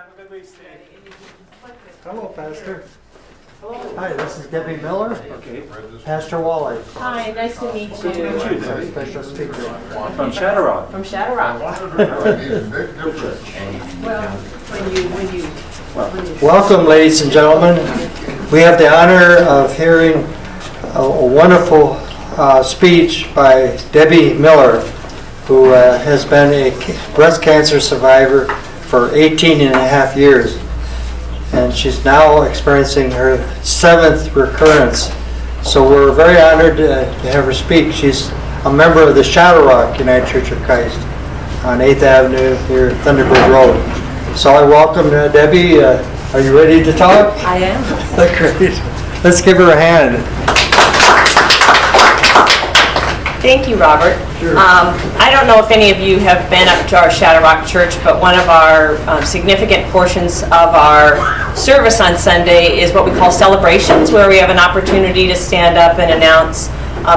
Have a good week, Steve. Hello, Pastor. Hello. Hi, this is Debbie Miller. Okay. Pastor Wally. Hi, nice to meet you. Our special speaker. From Shadow Rock. From Shadow Rock. Welcome, ladies and gentlemen. We have the honor of hearing a wonderful speech by Debbie Miller, who has been a breast cancer survivor for 18 and a half years. And she's now experiencing her 7th recurrence. So we're very honored to have her speak. She's a member of the Shadow Rock United Church of Christ on 8th Avenue near Thunderbird Road. So I welcome Debbie. Are you ready to talk? I am. Great. Let's give her a hand. Thank you, Robert. Sure. I don't know if any of you have been up to our Shadow Rock Church, but one of our significant portions of our service on Sunday is what we call celebrations, where we have an opportunity to stand up and announce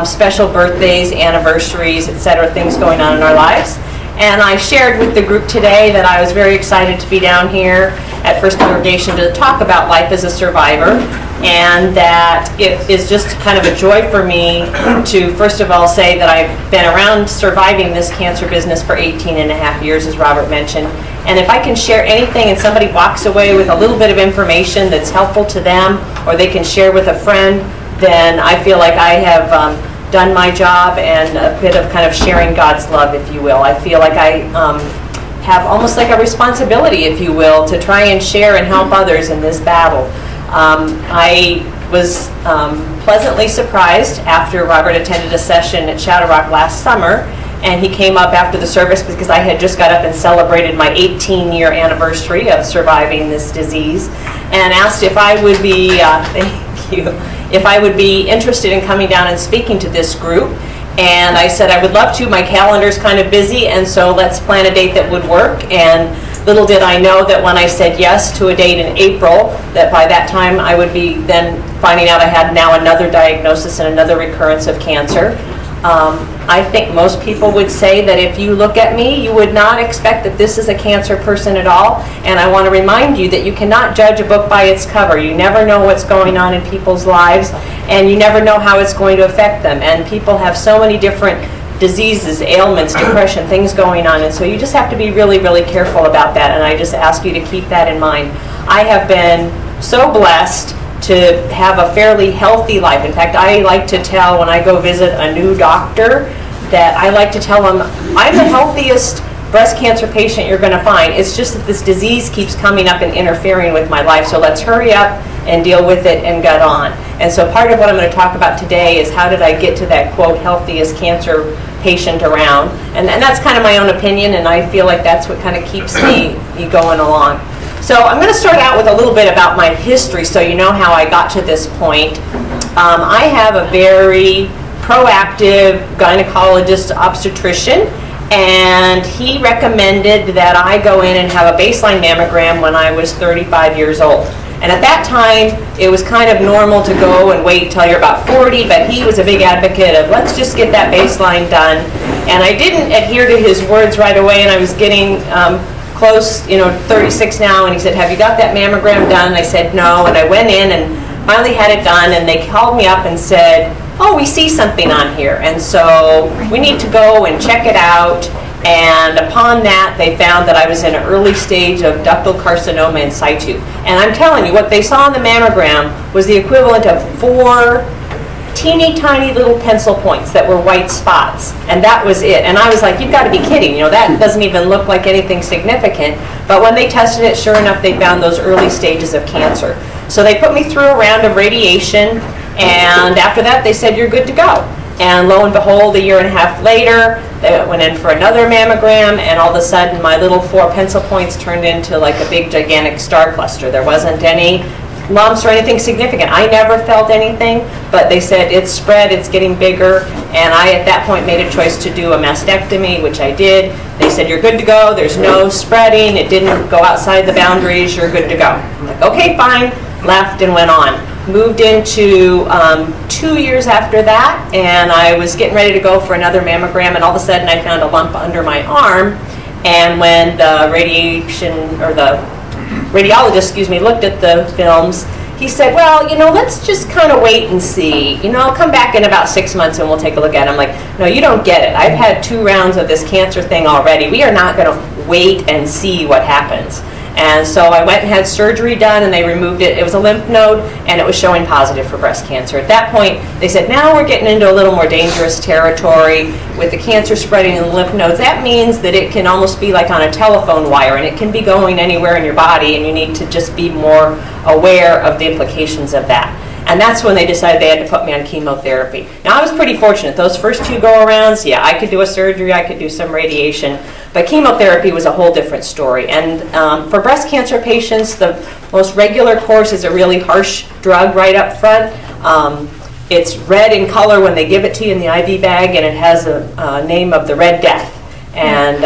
special birthdays, anniversaries, etc., things going on in our lives. And I shared with the group today that I was very excited to be down here at First Congregation to talk about life as a survivor, and that it is just kind of a joy for me to first of all say that I've been around surviving this cancer business for 18 and a half years, as Robert mentioned. And if I can share anything and somebody walks away with a little bit of information that's helpful to them, or they can share with a friend, then I feel like I have done my job and a bit of kind of sharing God's love, if you will. I feel like I have almost like a responsibility, if you will, to try and share and help others in this battle. I was pleasantly surprised after Robert attended a session at Shadow Rock last summer, and he came up after the service because I had just got up and celebrated my 18-year anniversary of surviving this disease, and asked if I would be, thank you, if I would be interested in coming down and speaking to this group. And I said I would love to. My calendar's kind of busy, and so let's plan a date that would work. And little did I know that when I said yes to a date in April, that by that time I would be then finding out I had now another diagnosis and another recurrence of cancer. I think most people would say that if you look at me, you would not expect that this is a cancer person at all. And I want to remind you that you cannot judge a book by its cover. You never know what's going on in people's lives, and you never know how it's going to affect them. And people have so many different diseases, ailments, depression, things going on. And so you just have to be really, really careful about that. And I just ask you to keep that in mind. I have been so blessed to have a fairly healthy life. In fact, I like to tell when I go visit a new doctor that I like to tell them, I'm the healthiest breast cancer patient you're going to find. It's just that this disease keeps coming up and interfering with my life. So let's hurry up and deal with it and get on. And so part of what I'm going to talk about today is how did I get to that, quote, healthiest cancer patient around. And that's kind of my own opinion, and I feel like that's what kind of keeps me going along. So I'm going to start out with a little bit about my history so you know how I got to this point. I have a very proactive gynecologist obstetrician, and he recommended that I go in and have a baseline mammogram when I was 35 years old. And at that time, it was kind of normal to go and wait till you're about 40, but he was a big advocate of let's just get that baseline done. And I didn't adhere to his words right away, and I was getting close, 36 now, and he said, have you got that mammogram done? And I said, no, and I went in and finally had it done, and they called me up and said, oh, we see something on here, and so we need to go and check it out. And upon that, they found that I was in an early stage of ductal carcinoma in situ. And I'm telling you, what they saw on the mammogram was the equivalent of 4 teeny tiny little pencil points that were white spots, and that was it. And I was like, you've got to be kidding, that doesn't even look like anything significant. But when they tested it, sure enough, they found those early stages of cancer. So they put me through a round of radiation, and after that they said you're good to go. And lo and behold, a year and a half later, they went in for another mammogram, and all of a sudden my little 4 pencil points turned into like a big gigantic star cluster. There wasn't any lumps or anything significant. I never felt anything, but they said it's spread, it's getting bigger, and I at that point made a choice to do a mastectomy, which I did. They said you're good to go, there's no spreading, it didn't go outside the boundaries, you're good to go. I'm like, okay, fine, left and went on. Moved into 2 years after that, and I was getting ready to go for another mammogram, and all of a sudden I found a lump under my arm, and when the radiation, or the radiologist, looked at the films, he said, well, let's just kind of wait and see. I'll come back in about 6 months and we'll take a look at it. I'm like, no, you don't get it. I've had 2 rounds of this cancer thing already. We are not going to wait and see what happens. And so I went and had surgery done, and they removed it. It was a lymph node, and it was showing positive for breast cancer. At that point, they said, now we're getting into a little more dangerous territory with the cancer spreading in the lymph nodes. That means that it can almost be like on a telephone wire, and it can be going anywhere in your body, and you need to just be more aware of the implications of that. And that's when they decided they had to put me on chemotherapy. Now, I was pretty fortunate. Those first 2 go-arounds, yeah, I could do a surgery, I could do some radiation, but chemotherapy was a whole different story. And for breast cancer patients, the most regular course is a really harsh drug right up front. It's red in color when they give it to you in the IV bag, and it has a name of the Red Death. And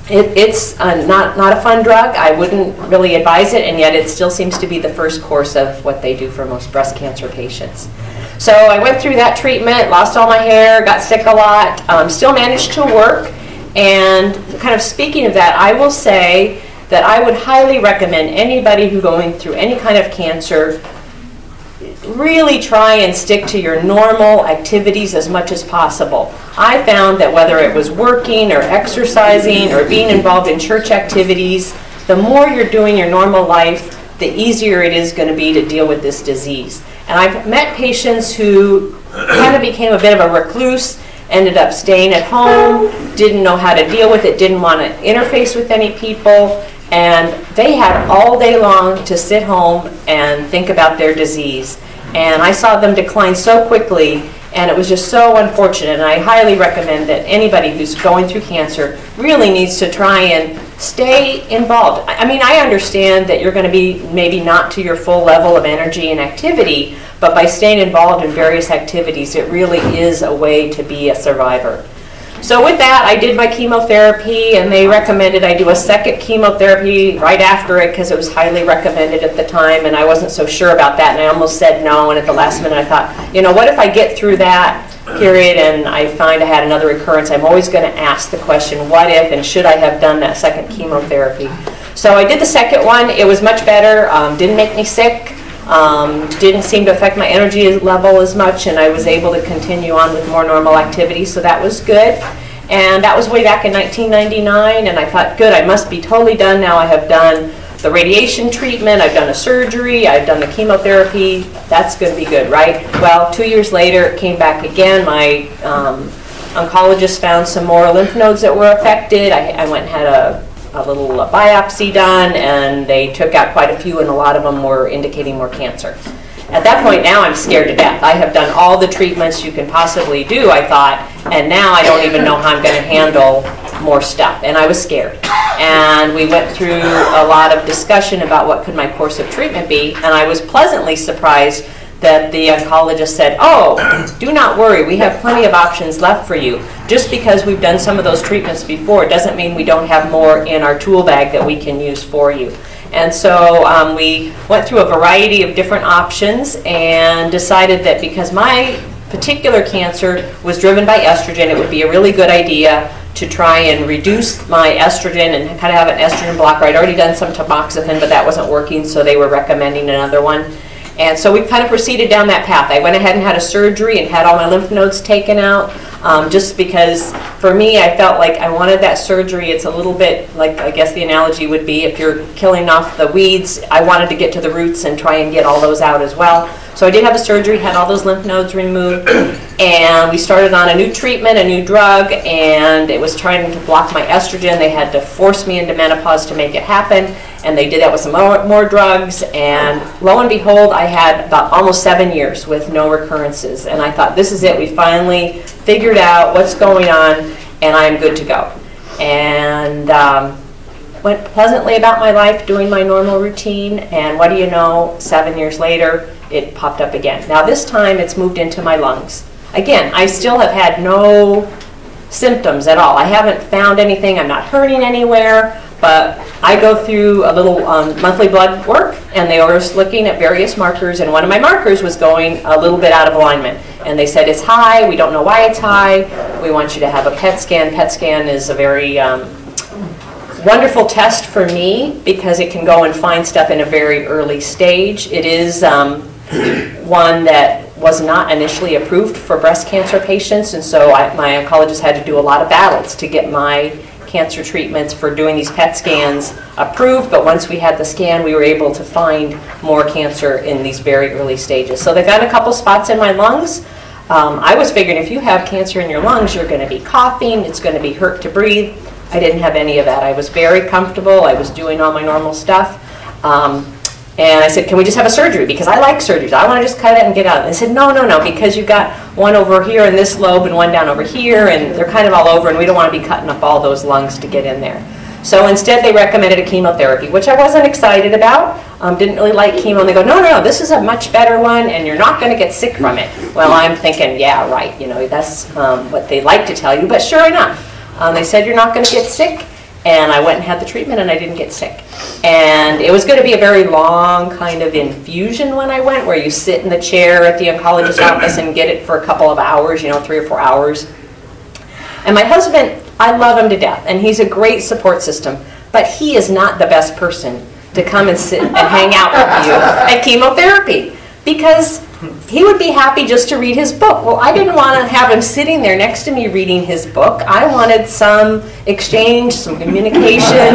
it's not a fun drug. I wouldn't really advise it, and yet it still seems to be the first course of what they do for most breast cancer patients. So I went through that treatment, lost all my hair, got sick a lot, still managed to work. And kind of speaking of that, I will say that I would highly recommend anybody who's going through any kind of cancer really try and stick to your normal activities as much as possible. I found that whether it was working or exercising or being involved in church activities, the more you're doing your normal life, the easier it is going to be to deal with this disease. And I've met patients who kind of became a bit of a recluse, ended up staying at home, didn't know how to deal with it, didn't want to interface with any people, and they had all day long to sit home and think about their disease. And I saw them decline so quickly, and it was just so unfortunate. And I highly recommend that anybody who's going through cancer really needs to try and stay involved. I mean, I understand that you're going to be maybe not to your full level of energy and activity, but by staying involved in various activities, it really is a way to be a survivor. So with that, I did my chemotherapy, and they recommended I do a second chemotherapy right after it because it was highly recommended at the time, and I wasn't so sure about that, and I almost said no, and at the last minute I thought, what if I get through that period and I find I had another recurrence? I'm always going to ask the question, what if, and should I have done that second chemotherapy? So I did the second one. It was much better, didn't make me sick. Didn't seem to affect my energy level as much, and I was able to continue on with more normal activities, so that was good. And that was way back in 1999, and I thought, good, I must be totally done now. I have done the radiation treatment, I've done a surgery, I've done the chemotherapy, that's going to be good, right? Well, 2 years later, it came back again. My oncologist found some more lymph nodes that were affected. I went and had a little biopsy done, and they took out quite a few, and a lot of them were indicating more cancer. At that point now, I'm scared to death. I have done all the treatments you can possibly do, I thought, and now I don't even know how I'm going to handle more stuff, and I was scared. And we went through a lot of discussion about what could my course of treatment be, and I was pleasantly surprised that the oncologist said, oh, do not worry, we have plenty of options left for you. Just because we've done some of those treatments before doesn't mean we don't have more in our tool bag that we can use for you. And so we went through a variety of different options and decided that because my particular cancer was driven by estrogen, it would be a really good idea to try and reduce my estrogen and kind of have an estrogen blocker. I'd already done some tamoxifen, but that wasn't working, so they were recommending another one. And so we kind of proceeded down that path. I went ahead and had a surgery and had all my lymph nodes taken out, just because for me I felt like I wanted that surgery. It's a little bit like, I guess the analogy would be, if you're killing off the weeds, I wanted to get to the roots and try and get all those out as well. So I did have a surgery, had all those lymph nodes removed, and we started on a new treatment, a new drug, and it was trying to block my estrogen. They had to force me into menopause to make it happen, and they did that with some more drugs, and lo and behold, I had about almost 7 years with no recurrences, and I thought, this is it. We finally figured out what's going on, and I'm good to go. And went pleasantly about my life, doing my normal routine, and what do you know, 7 years later, it popped up again. Now this time it's moved into my lungs. Again, I still have had no symptoms at all. I haven't found anything, I'm not hurting anywhere, but I go through a little monthly blood work, and they were looking at various markers, and one of my markers was going a little bit out of alignment. And they said, it's high, we don't know why it's high, we want you to have a PET scan. PET scan is a very wonderful test for me because it can go and find stuff in a very early stage. It is one that was not initially approved for breast cancer patients, and so my oncologist had to do a lot of battles to get my cancer treatments for doing these PET scans approved, but once we had the scan, we were able to find more cancer in these very early stages. So they found a couple spots in my lungs. I was figuring if you have cancer in your lungs, you're going to be coughing, it's going to be hurt to breathe. I didn't have any of that. I was very comfortable. I was doing all my normal stuff. And I said, can we just have a surgery? Because I like surgeries. I want to just cut it and get out. And they said, no, no, no, because you've got one over here in this lobe and one down over here, and they're kind of all over, and we don't want to be cutting up all those lungs to get in there. So instead, they recommended a chemotherapy, which I wasn't excited about. Didn't really like chemo. And they go, no, no, no, this is a much better one, and you're not going to get sick from it. Well, I'm thinking, yeah, right. You know, that's what they like to tell you. But sure enough, they said you're not going to get sick. And I went and had the treatment, and I didn't get sick. And it was going to be a very long kind of infusion when I went, where you sit in the chair at the oncologist's office and get it for a couple of hours, you know, 3 or 4 hours. And my husband, I love him to death, and he's a great support system, but he is not the best person to come and sit and hang out with you at chemotherapy, because he would be happy just to read his book. Well, I didn't want to have him sitting there next to me reading his book. I wanted some exchange, some communication.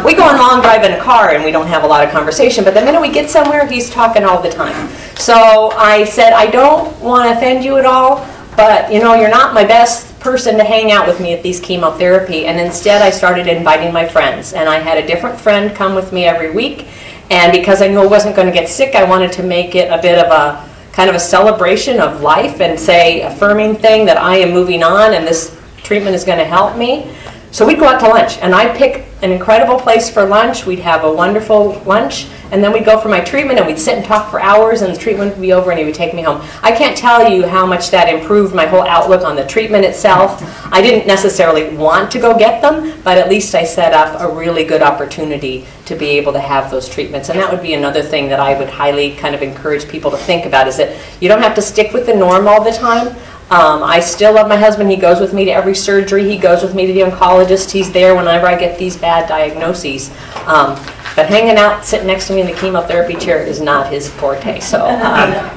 We go on long drive in a car and we don't have a lot of conversation, but the minute we get somewhere, he's talking all the time. So I said, I don't want to offend you at all, but you know, you're not my best person to hang out with me at these chemotherapy. And instead, I started inviting my friends, and I had a different friend come with me every week. And because I knew I wasn't going to get sick, I wanted to make it a bit of a kind of a celebration of life and say affirming thing that I am moving on and this treatment is going to help me. So we'd go out to lunch, and I'd pick an incredible place for lunch. We'd have a wonderful lunch, and then we'd go for my treatment, and we'd sit and talk for hours, and the treatment would be over, and he would take me home. I can't tell you how much that improved my whole outlook on the treatment itself. I didn't necessarily want to go get them, but at least I set up a really good opportunity to be able to have those treatments. And that would be another thing that I would highly kind of encourage people to think about, is that you don't have to stick with the norm all the time. I still love my husband. He goes with me to every surgery. He goes with me to the oncologist. He's there whenever I get these bad diagnoses. But hanging out, sitting next to me in the chemotherapy chair is not his forte. So,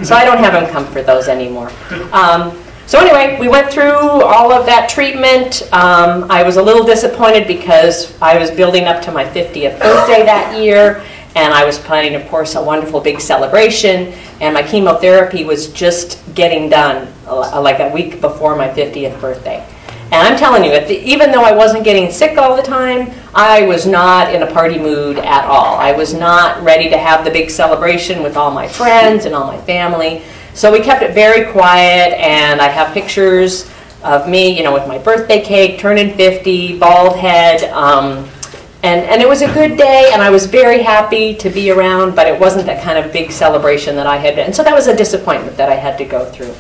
so I don't have him come for those anymore. So anyway, we went through all of that treatment. I was a little disappointed because I was building up to my 50th birthday that year. And I was planning, of course, a wonderful big celebration. And my chemotherapy was just getting done like a week before my 50th birthday. And I'm telling you, even though I wasn't getting sick all the time, I was not in a party mood at all. I was not ready to have the big celebration with all my friends and all my family. So we kept it very quiet, and I have pictures of me, you know, with my birthday cake, turning 50, bald head. And it was a good day, and I was very happy to be around, but it wasn't that kind of big celebration that I had been. And so that was a disappointment that I had to go through.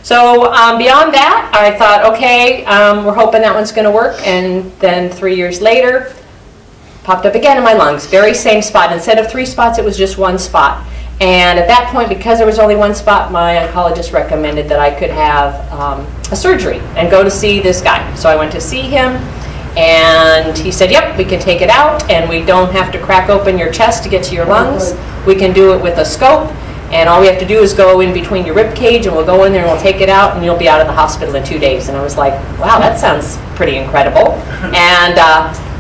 So beyond that, I thought, okay, we're hoping that one's going to work. And then 3 years later, popped up again in my lungs, very same spot. Instead of 3 spots, it was just 1 spot. And at that point, because there was only 1 spot, my oncologist recommended that I could have a surgery and go to see this guy. So I went to see him. And he said, yep, we can take it out, and we don't have to crack open your chest to get to your lungs. We can do it with a scope, and all we have to do is go in between your rib cage, and we'll go in there and we'll take it out, and you'll be out of the hospital in 2 days. And I was like, wow, that sounds pretty incredible. And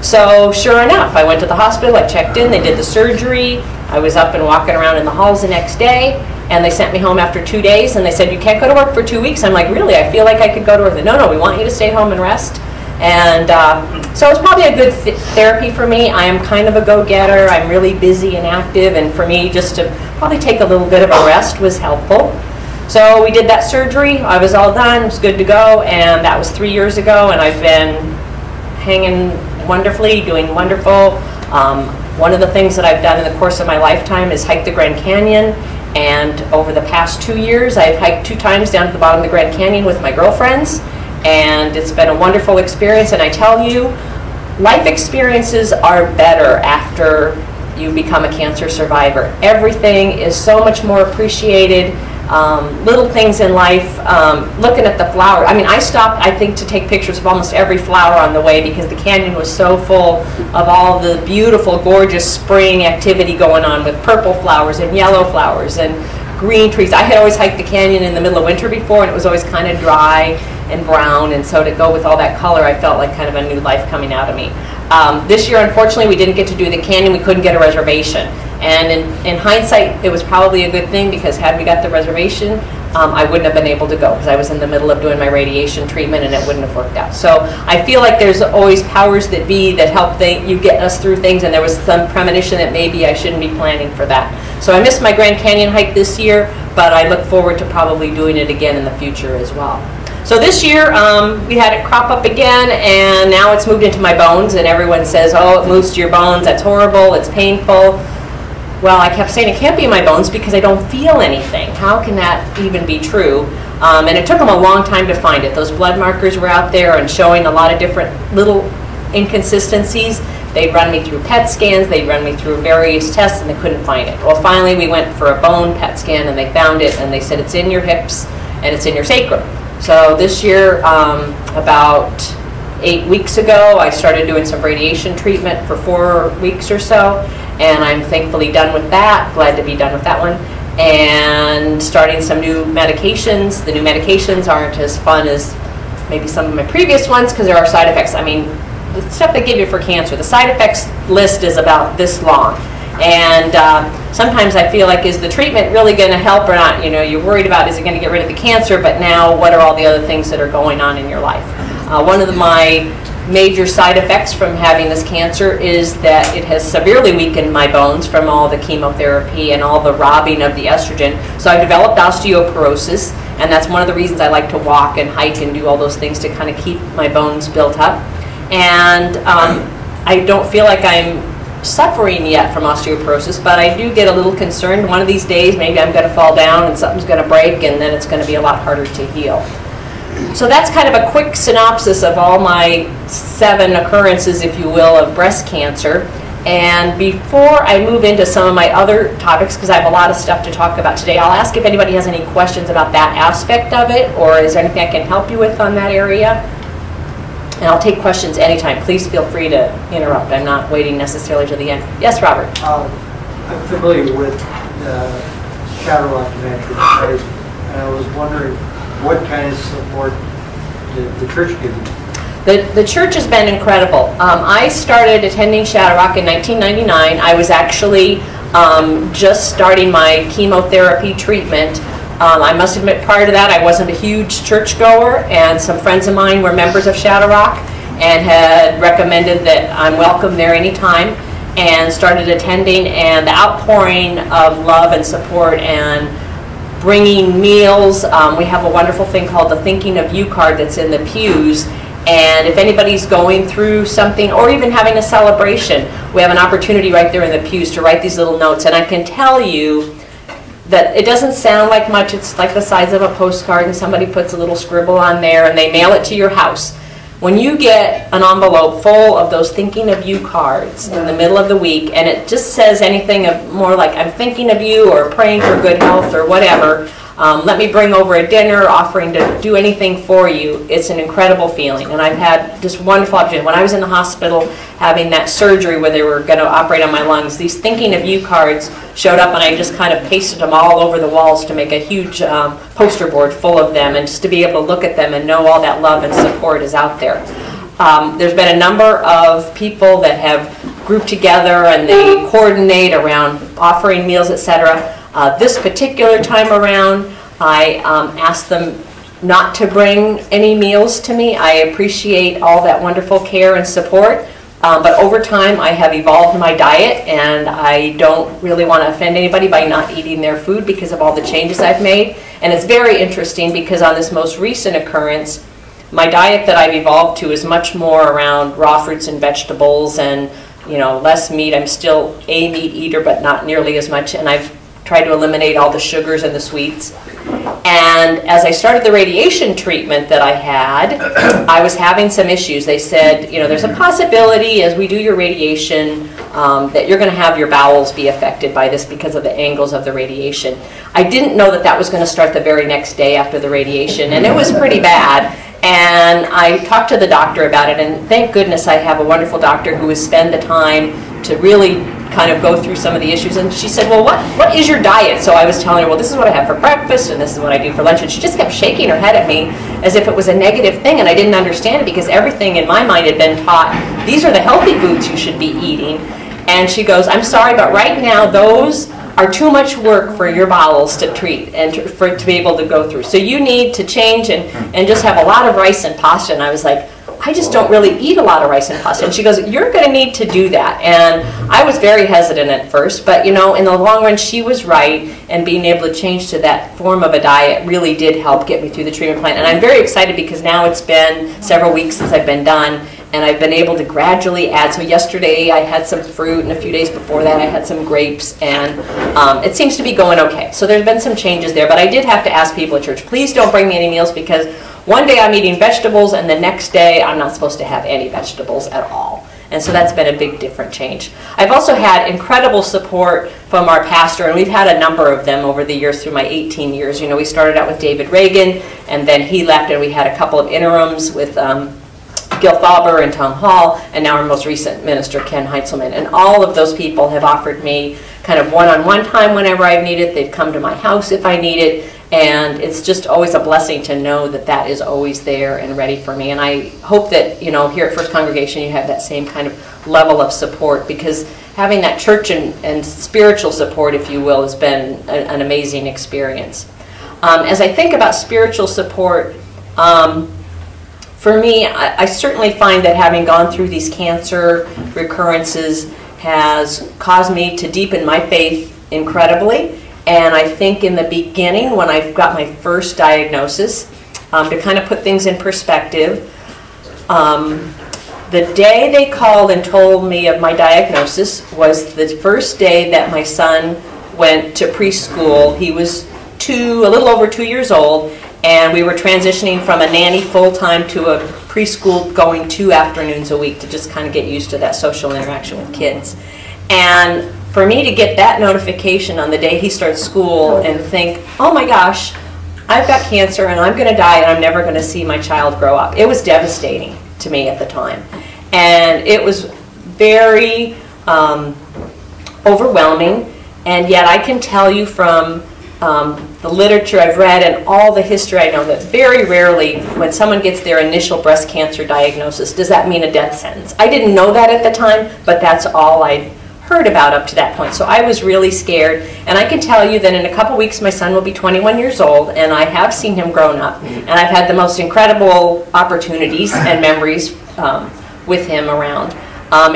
so sure enough, I went to the hospital, I checked in, they did the surgery. I was up and walking around in the halls the next day, and they sent me home after 2 days, and they said, you can't go to work for 2 weeks. I'm like, really? I feel like I could go to work. No, no, we want you to stay home and rest. And so it's probably a good therapy for me. I am kind of a go-getter. I'm really busy and active, and for me just to probably take a little bit of a rest was helpful. So we did that surgery. I was all done. It was good to go, and that was 3 years ago, and I've been hanging wonderfully, doing wonderful. One of the things that I've done in the course of my lifetime is hike the Grand Canyon, and over the past 2 years, I've hiked 2 times down to the bottom of the Grand Canyon with my girlfriends. And it's been a wonderful experience, and I tell you, life experiences are better after you become a cancer survivor. Everything is so much more appreciated. little things in life, looking at the flowers. I mean, I stopped, I think, to take pictures of almost every flower on the way because the canyon was so full of all the beautiful, gorgeous spring activity going on with purple flowers and yellow flowers and green trees. I had always hiked the canyon in the middle of winter before, and it was always kind of dry and brown, and so to go with all that color, I felt like kind of a new life coming out of me. This year, unfortunately, we didn't get to do the canyon. We couldn't get a reservation. And in hindsight, it was probably a good thing because had we got the reservation, I wouldn't have been able to go because I was in the middle of doing my radiation treatment and it wouldn't have worked out. So I feel like there's always powers that be that help you get us through things, and there was some premonition that maybe I shouldn't be planning for that. So I missed my Grand Canyon hike this year, but I look forward to probably doing it again in the future as well. So this year, we had it crop up again, and now it's moved into my bones, and everyone says, oh, it moves to your bones, that's horrible, it's painful. Well, I kept saying it can't be in my bones because I don't feel anything. How can that even be true? And it took them a long time to find it. Those blood markers were out there and showing a lot of different little inconsistencies. They'd run me through PET scans, they'd run me through various tests, and they couldn't find it. Well, finally, we went for a bone PET scan, and they found it, and they said it's in your hips, and it's in your sacrum. So this year, about 8 weeks ago, I started doing some radiation treatment for 4 weeks or so, and I'm thankfully done with that, glad to be done with that one, and starting some new medications. The new medications aren't as fun as maybe some of my previous ones because there are side effects. I mean, the stuff they give you for cancer, the side effects list is about this long. And sometimes I feel like, is the treatment really going to help or not? You know, you're worried about, is it going to get rid of the cancer, but now what are all the other things that are going on in your life? One of my major side effects from having this cancer is that it has severely weakened my bones from all the chemotherapy and all the robbing of the estrogen. So I've developed osteoporosis, and that's one of the reasons I like to walk and hike and do all those things to kind of keep my bones built up. And I don't feel like I'm suffering yet from osteoporosis, but I do get a little concerned. One of these days, maybe I'm going to fall down and something's going to break, and then it's going to be a lot harder to heal. So that's kind of a quick synopsis of all my 7 occurrences, if you will, of breast cancer. And before I move into some of my other topics, because I have a lot of stuff to talk about today, I'll ask if anybody has any questions about that aspect of it, or is there anything I can help you with on that area? And I'll take questions anytime. Please feel free to interrupt. I'm not waiting necessarily to the end. Yes, Robert? I'm familiar with Shadow Rock Adventure, and I was wondering what kind of support did the church give you? The church has been incredible. I started attending Shadow Rock in 1999. I was actually just starting my chemotherapy treatment. I must admit, prior to that, I wasn't a huge churchgoer, and some friends of mine were members of Shadow Rock and had recommended that I'm welcome there anytime, and started attending, and the outpouring of love and support and bringing meals. We have a wonderful thing called the Thinking of You card that's in the pews, and if anybody's going through something or even having a celebration, we have an opportunity right there in the pews to write these little notes. And I can tell you that it doesn't sound like much. It's like the size of a postcard, and somebody puts a little scribble on there and they mail it to your house. When you get an envelope full of those Thinking of You cards in the middle of the week, and it just says anything of more like, I'm thinking of you, or praying for good health, or whatever, let me bring over a dinner, offering to do anything for you, it's an incredible feeling. And I've had just wonderful opportunities. When I was in the hospital having that surgery where they were going to operate on my lungs, these Thinking of You cards showed up, and I just kind of pasted them all over the walls to make a huge poster board full of them, and just to be able to look at them and know all that love and support is out there. There's been a number of people that have grouped together, and they coordinate around offering meals, etc. This particular time around, I asked them not to bring any meals to me. I appreciate all that wonderful care and support, but over time I have evolved my diet, and I don't really want to offend anybody by not eating their food because of all the changes I've made. And it's very interesting because on this most recent occurrence, my diet that I've evolved to is much more around raw fruits and vegetables and less meat. I'm still a meat eater, but not nearly as much, and I've tried to eliminate all the sugars and the sweets. And as I started the radiation treatment that I had, I was having some issues. They said, you know, there's a possibility as we do your radiation that you're going to have your bowels be affected by this because of the angles of the radiation. I didn't know that that was going to start the very next day after the radiation, and it was pretty bad. And I talked to the doctor about it, and thank goodness I have a wonderful doctor who has spent the time to really kind of go through some of the issues. And she said, well, what is your diet? So I was telling her, well, this is what I have for breakfast, and this is what I do for lunch. And she just kept shaking her head at me as if it was a negative thing, and I didn't understand it because everything in my mind had been taught, these are the healthy foods you should be eating. And she goes, I'm sorry, but right now those are too much work for your bowels to treat and to be able to go through. So you need to change and just have a lot of rice and pasta. And I was like, I just don't really eat a lot of rice and pasta. And she goes, you're going to need to do that. And I was very hesitant at first, but you know, in the long run, she was right, and being able to change to that form of a diet really did help get me through the treatment plan. And I'm very excited because now it's been several weeks since I've been done, and I've been able to gradually add. So yesterday I had some fruit, and a few days before that I had some grapes, and it seems to be going okay. So there's been some changes there, but I did have to ask people at church, please don't bring me any meals, because one day I'm eating vegetables and the next day I'm not supposed to have any vegetables at all. And so that's been a big different change. I've also had incredible support from our pastor, and we've had a number of them over the years through my 18 years. You know, we started out with David Reagan, and then he left, and we had a couple of interims with Gil Thalber and Tom Hall, and now our most recent minister, Ken Heitzelman. And all of those people have offered me kind of one-on-one time whenever I've needed. They've come to my house if I need it. And it's just always a blessing to know that that is always there and ready for me. And I hope that, you know, here at First Congregation you have that same kind of level of support, because having that church and spiritual support, if you will, has been an amazing experience. As I think about spiritual support, for me, I certainly find that having gone through these cancer recurrences has caused me to deepen my faith incredibly. And I think in the beginning, when I got my first diagnosis, to kind of put things in perspective, the day they called and told me of my diagnosis was the first day that my son went to preschool. He was a little over 2 years old, and we were transitioning from a nanny full-time to a preschool going 2 afternoons a week to just kind of get used to that social interaction with kids. And for me to get that notification on the day he starts school and think, oh my gosh, I've got cancer and I'm going to die and I'm never going to see my child grow up. It was devastating to me at the time. And it was very overwhelming. And yet I can tell you from the literature I've read and all the history I know that very rarely when someone gets their initial breast cancer diagnosis does that mean a death sentence. I didn't know that at the time, but that's all I heard about up to that point. So I was really scared, and I can tell you that in a couple weeks my son will be 21 years old, and I have seen him grown up, and I've had the most incredible opportunities and memories with him around.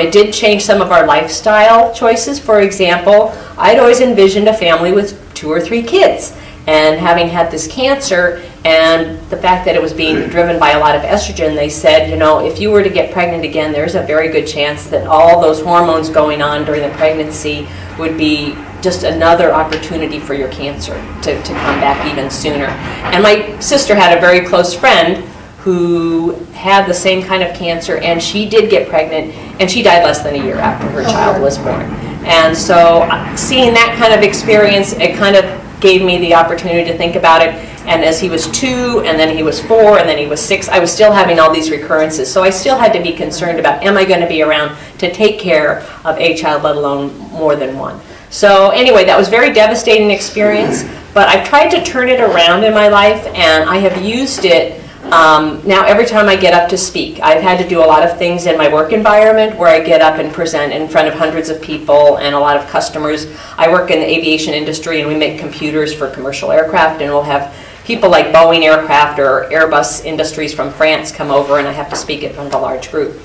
It did change some of our lifestyle choices. For example, I'd always envisioned a family with 2 or 3 kids, and having had this cancer and the fact that it was being driven by a lot of estrogen, they said, you know, if you were to get pregnant again, there's a very good chance that all those hormones going on during the pregnancy would be just another opportunity for your cancer to come back even sooner. And my sister had a very close friend who had the same kind of cancer, and she did get pregnant, and she died less than a year after her child was born. And so seeing that kind of experience, it kind of gave me the opportunity to think about it. And as he was 2, and then he was 4, and then he was 6, I was still having all these recurrences. So I still had to be concerned about, am I going to be around to take care of a child, let alone more than one? So anyway, that was a very devastating experience, but I've tried to turn it around in my life, and I have used it now every time I get up to speak. I've had to do a lot of things in my work environment where I get up and present in front of hundreds of people and a lot of customers. I work in the aviation industry, and we make computers for commercial aircraft, and we'll have people like Boeing Aircraft or Airbus Industries from France come over, and I have to speak in front of a large group.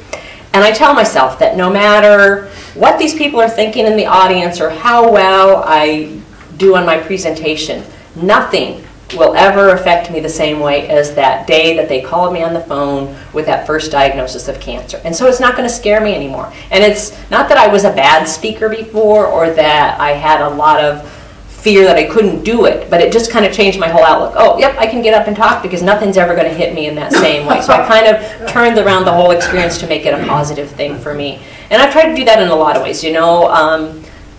And I tell myself that no matter what these people are thinking in the audience or how well I do on my presentation, nothing will ever affect me the same way as that day that they called me on the phone with that first diagnosis of cancer. And so it's not going to scare me anymore. And it's not that I was a bad speaker before or that I had a lot of fear that I couldn't do it, but it just kind of changed my whole outlook. Oh, yep, I can get up and talk because nothing's ever going to hit me in that same way. So I kind of turned around the whole experience to make it a positive thing for me. And I've tried to do that in a lot of ways, you know,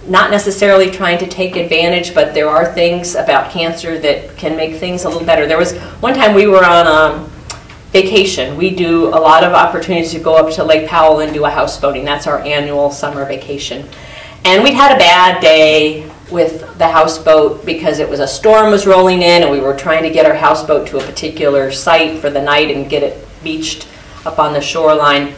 not necessarily trying to take advantage, but there are things about cancer that can make things a little better. There was one time we were on vacation. We do a lot of opportunities to go up to Lake Powell and do a houseboating. That's our annual summer vacation. And we'd had a bad day with the houseboat because it was a storm was rolling in and we were trying to get our houseboat to a particular site for the night and get it beached up on the shoreline.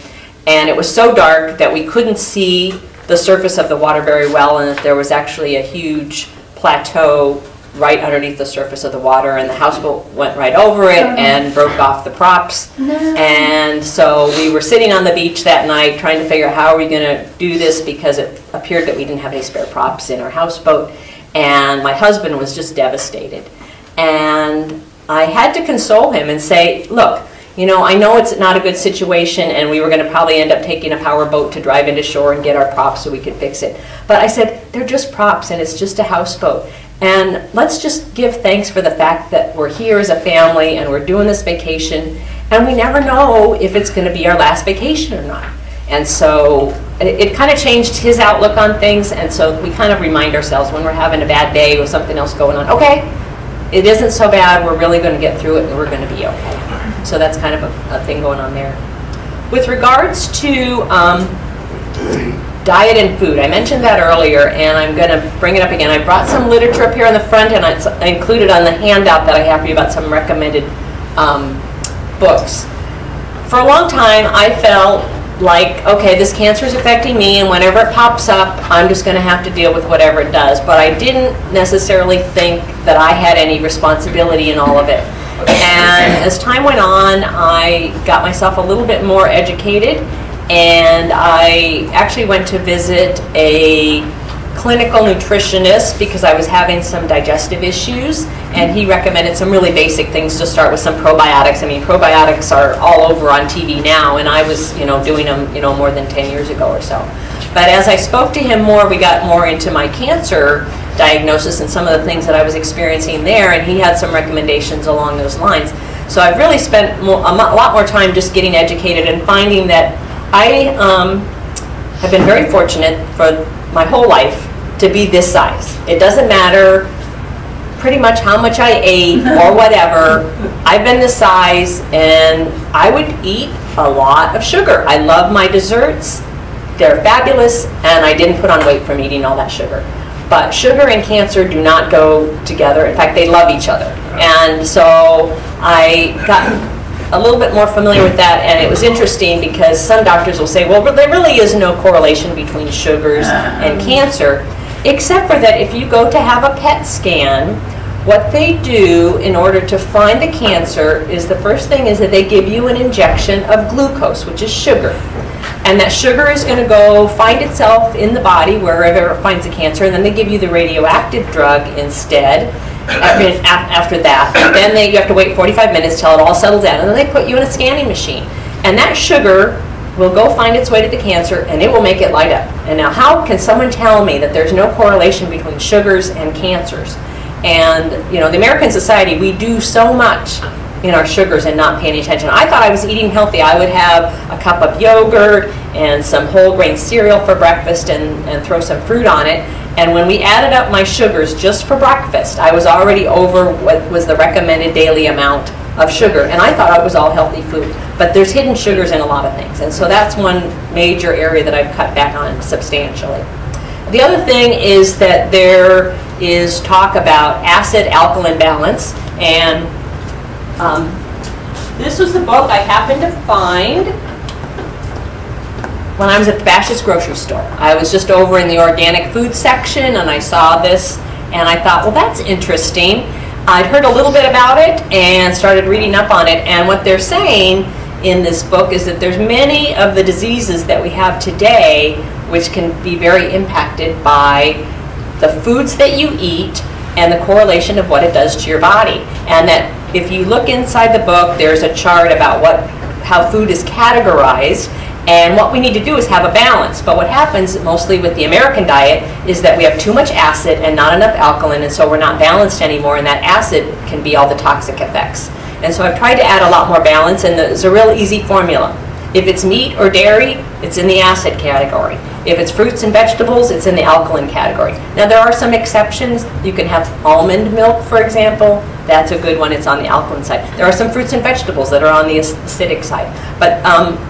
And it was so dark that we couldn't see the surface of the water very well, and that there was actually a huge plateau right underneath the surface of the water, and the houseboat went right over it and broke off the props. No. And so we were sitting on the beach that night trying to figure out how are we going to do this, because it appeared that we didn't have any spare props in our houseboat, and my husband was just devastated. And I had to console him and say, look, you know, I know it's not a good situation, and we were going to probably end up taking a power boat to drive into shore and get our props so we could fix it. But I said, they're just props, and it's just a houseboat. And let's just give thanks for the fact that we're here as a family, and we're doing this vacation, and we never know if it's going to be our last vacation or not. And so it kind of changed his outlook on things, and so we kind of remind ourselves when we're having a bad day with something else going on, okay, it isn't so bad, we're really going to get through it, and we're going to be okay. So that's kind of a thing going on there. With regards to diet and food, I mentioned that earlier, and I'm going to bring it up again. I brought some literature up here on the front, and it's included on the handout that I have for you about some recommended books. For a long time, I felt like, okay, this cancer is affecting me, and whenever it pops up, I'm just going to have to deal with whatever it does. But I didn't necessarily think that I had any responsibility in all of it. And as time went on, I got myself a little bit more educated, and I actually went to visit a clinical nutritionist because I was having some digestive issues, and he recommended some really basic things to start with, some probiotics. I mean, probiotics are all over on TV now, and I was, you know, doing them, you know, more than 10 years ago or so. But as I spoke to him more, we got more into my cancer diagnosis and some of the things that I was experiencing there, and he had some recommendations along those lines. So I've really spent a lot more time just getting educated and finding that I have been very fortunate for my whole life to be this size. It doesn't matter pretty much how much I ate or whatever, I've been this size, and I would eat a lot of sugar. I love my desserts, they're fabulous, and I didn't put on weight from eating all that sugar. But sugar and cancer do not go together. In fact, they love each other. And so I got a little bit more familiar with that, and it was interesting because some doctors will say, well, there really is no correlation between sugars and cancer, except for that if you go to have a PET scan, what they do in order to find the cancer is the first thing is that they give you an injection of glucose, which is sugar. And that sugar is going to go find itself in the body wherever it finds the cancer, and then they give you the radioactive drug instead after that. And then you have to wait 45 minutes till it all settles down, and then they put you in a scanning machine. And that sugar will go find its way to the cancer, and it will make it light up. And now how can someone tell me that there's no correlation between sugars and cancers? And, you know, the American Society, we do so much in our sugars and not paying attention. I thought I was eating healthy. I would have a cup of yogurt and some whole grain cereal for breakfast and throw some fruit on it. And when we added up my sugars just for breakfast, I was already over what was the recommended daily amount of sugar. And I thought it was all healthy food. But there's hidden sugars in a lot of things. And so that's one major area that I've cut back on substantially. The other thing is that there is talk about acid-alkaline balance. And this was the book I happened to find when I was at the Bash's grocery store. I was just over in the organic food section, and I saw this, and I thought, well, that's interesting. I'd heard a little bit about it and started reading up on it, and what they're saying in this book is that there's many of the diseases that we have today which can be very impacted by the foods that you eat and the correlation of what it does to your body. And that if you look inside the book, there's a chart about how food is categorized, And what we need to do is have a balance. But what happens mostly with the American diet is that we have too much acid and not enough alkaline, and so we're not balanced anymore, and that acid can be all the toxic effects. And so I've tried to add a lot more balance, and there's a real easy formula. If it's meat or dairy, it's in the acid category. If it's fruits and vegetables, it's in the alkaline category. Now there are some exceptions. You can have almond milk, for example. That's a good one. It's on the alkaline side. There are some fruits and vegetables that are on the acidic side. But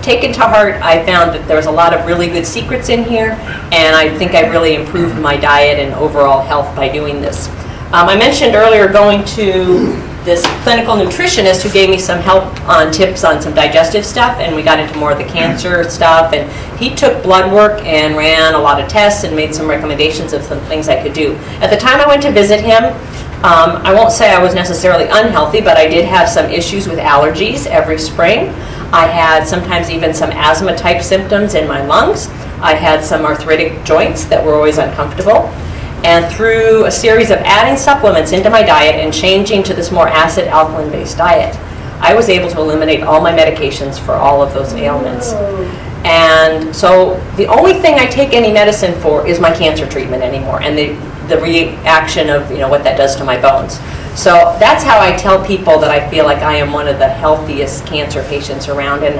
taken to heart, I found that there's a lot of really good secrets in here, and I think I really improved my diet and overall health by doing this. I mentioned earlier going to this clinical nutritionist who gave me some help on tips on some digestive stuff, and we got into more of the cancer stuff, and he took blood work and ran a lot of tests and made some recommendations of some things I could do. At the time I went to visit him, I won't say I was necessarily unhealthy, but I did have some issues with allergies every spring. I had sometimes even some asthma type symptoms in my lungs. I had some arthritic joints that were always uncomfortable. And through a series of adding supplements into my diet and changing to this more acid alkaline based diet, I was able to eliminate all my medications for all of those ailments. And so the only thing I take any medicine for is my cancer treatment anymore, and the reaction of what that does to my bones. So that's how I tell people that I feel like I am one of the healthiest cancer patients around, and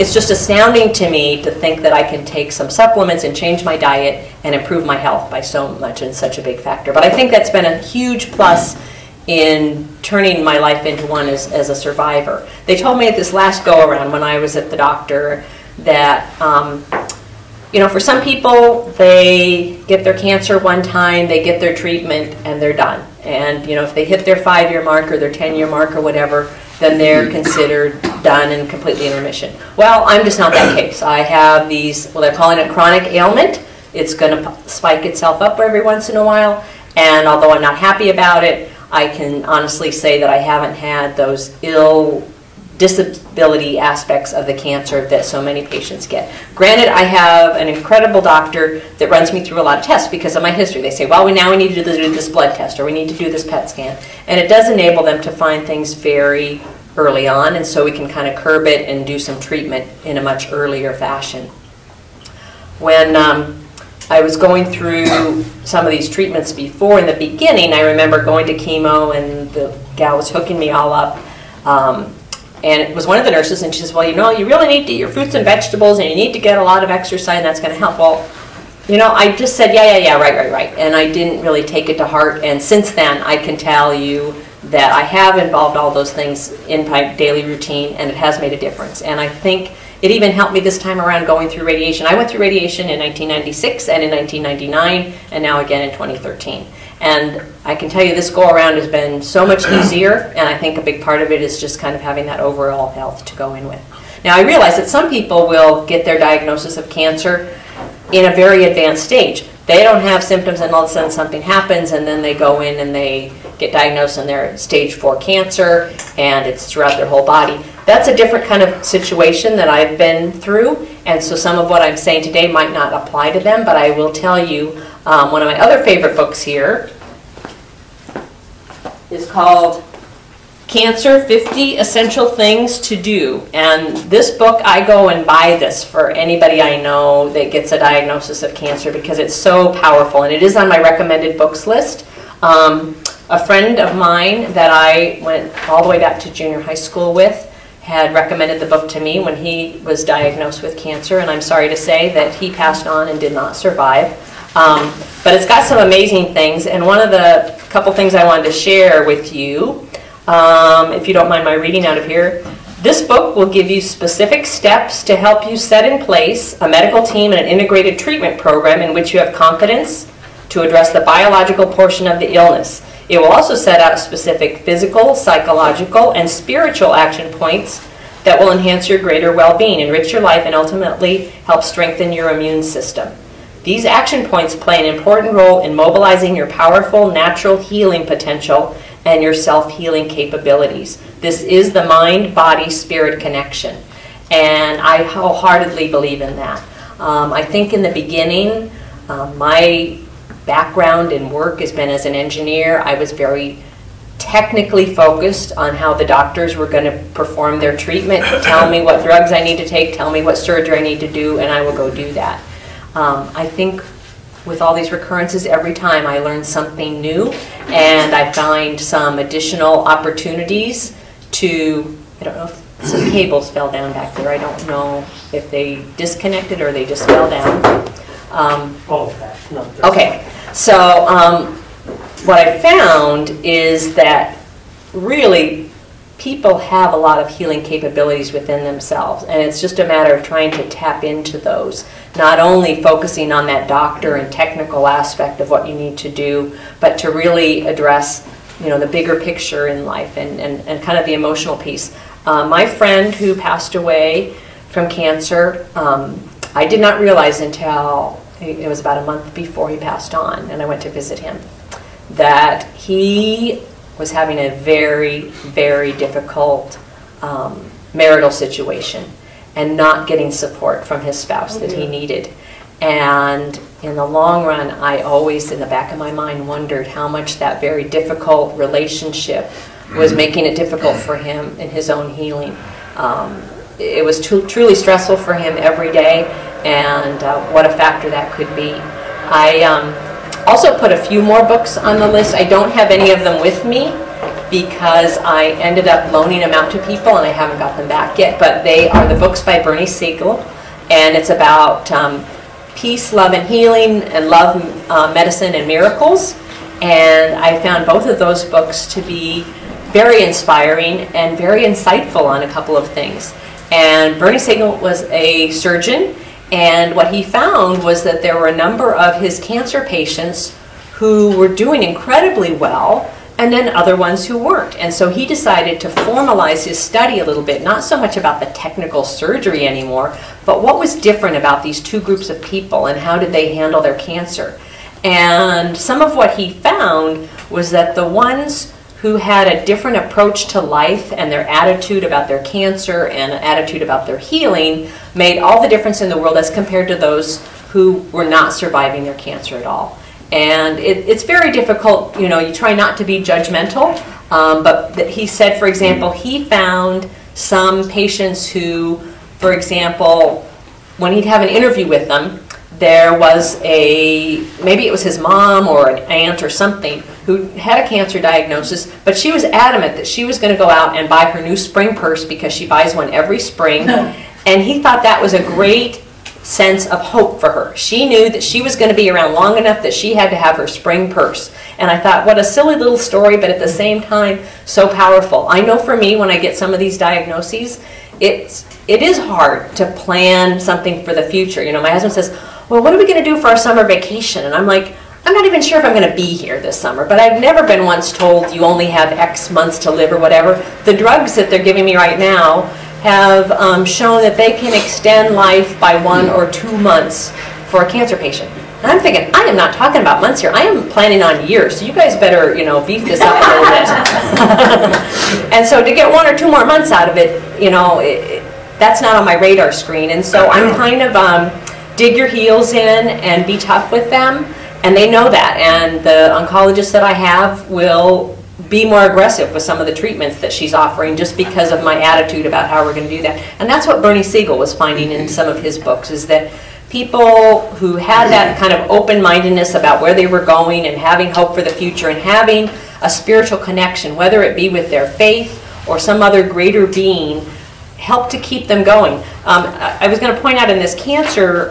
it's just astounding to me to think that I can take some supplements and change my diet and improve my health by so much and such a big factor. But I think that's been a huge plus in turning my life into one as a survivor. They told me at this last go-around when I was at the doctor that, for some people, they get their cancer one time, they get their treatment, and they're done. And, if they hit their 5-year mark or their 10-year mark or whatever, then they're considered done and completely in remission. Well, I'm just not that case. I have these, they're calling it chronic ailment. It's going to spike itself up every once in a while, and although I'm not happy about it, I can honestly say that I haven't had those disability aspects of the cancer that so many patients get. Granted, I have an incredible doctor that runs me through a lot of tests because of my history. They say, well, now we need to do this blood test, or we need to do this PET scan. And it does enable them to find things very early on, and so we can kind of curb it and do some treatment in a much earlier fashion. When I was going through some of these treatments before, in the beginning, I remember going to chemo, and the gal was hooking me all up. And it was one of the nurses, and she says, well, you really need to eat your fruits and vegetables, and you need to get a lot of exercise, and that's going to help. Well, I just said, yeah, right. And I didn't really take it to heart. And since then, I can tell you that I have involved all those things in my daily routine, and it has made a difference. And I think it even helped me this time around going through radiation. I went through radiation in 1996 and in 1999, and now again in 2013. And I can tell you this go-around has been so much easier, and I think a big part of it is just kind of having that overall health to go in with. Now, I realize that some people will get their diagnosis of cancer in a very advanced stage. They don't have symptoms, and all of a sudden something happens, and then they go in and they get diagnosed, and they're stage 4 cancer, and it's throughout their whole body. That's a different kind of situation that I've been through, and so some of what I'm saying today might not apply to them, but I will tell you one of my other favorite books here is called Cancer, 50 Essential Things to Do. And this book, I go and buy this for anybody I know that gets a diagnosis of cancer because it's so powerful, and it is on my recommended books list. A friend of mine that I went all the way back to junior high school with had recommended the book to me when he was diagnosed with cancer, and I'm sorry to say that he passed on and did not survive. But it's got some amazing things, and one of the couple things I wanted to share with you, if you don't mind my reading out of here, this book will give you specific steps to help you set in place a medical team and an integrated treatment program in which you have confidence to address the biological portion of the illness. It will also set out specific physical, psychological, and spiritual action points that will enhance your greater well-being, enrich your life, and ultimately help strengthen your immune system. These action points play an important role in mobilizing your powerful natural healing potential and your self-healing capabilities. This is the mind-body-spirit connection, and I wholeheartedly believe in that. I think in the beginning, my background in work has been as an engineer. I was very technically focused on how the doctors were going to perform their treatment, tell me what drugs I need to take, tell me what surgery I need to do, and I will go do that. I think with all these recurrences, every time I learn something new, and I find some additional opportunities to, I don't know if some cables fell down back there. I don't know if they disconnected or they just fell down. All of that. No, Okay, so what I found is that really people have a lot of healing capabilities within themselves, and it's just a matter of trying to tap into those, not only focusing on that doctor and technical aspect of what you need to do, but to really address, you know, the bigger picture in life and kind of the emotional piece. My friend who passed away from cancer, I did not realize until it was about a month before he passed on, and I went to visit him, that he was having a very, very difficult marital situation and not getting support from his spouse that he needed. And in the long run, I always, in the back of my mind, wondered how much that very difficult relationship was making it difficult for him in his own healing. It was truly stressful for him every day, and what a factor that could be. I also put a few more books on the list. I don't have any of them with me because I ended up loaning them out to people and I haven't got them back yet, but they are the books by Bernie Siegel, and it's about peace, love, and healing, and love, medicine, and miracles. And I found both of those books to be very inspiring and very insightful on a couple of things. And Bernie Siegel was a surgeon, and what he found was that there were a number of his cancer patients who were doing incredibly well, and then other ones who weren't. And so he decided to formalize his study a little bit, not so much about the technical surgery anymore, but what was different about these two groups of people and how did they handle their cancer. And some of what he found was that the ones who had a different approach to life and their attitude about their cancer and an attitude about their healing made all the difference in the world as compared to those who were not surviving their cancer at all. And it's very difficult, you know, you try not to be judgmental, but he said, for example, he found some patients who, for example, when he'd have an interview with them, there was maybe it was his mom or an aunt or something who had a cancer diagnosis, but she was adamant that she was going to go out and buy her new spring purse because she buys one every spring. And he thought that was a great sense of hope for her. She knew that she was going to be around long enough that she had to have her spring purse. And I thought, what a silly little story, but at the same time, so powerful. I know for me, when I get some of these diagnoses, it is hard to plan something for the future. You know, my husband says, well, what are we going to do for our summer vacation? And I'm like, I'm not even sure if I'm going to be here this summer, but I've never been once told you only have X months to live or whatever. The drugs that they're giving me right now have shown that they can extend life by 1 or 2 months for a cancer patient. And I'm thinking, I am not talking about months here. I am planning on years. So you guys better, you know, beef this up a little bit. And so to get 1 or 2 more months out of it, you know, that's not on my radar screen. And so I'm kind of dig your heels in and be tough with them. And they know that. And the oncologist that I have will be more aggressive with some of the treatments that she's offering just because of my attitude about how we're going to do that. And that's what Bernie Siegel was finding in some of his books, is that people who had that kind of open-mindedness about where they were going and having hope for the future and having a spiritual connection, whether it be with their faith or some other greater being, helped to keep them going. I was going to point out in this cancer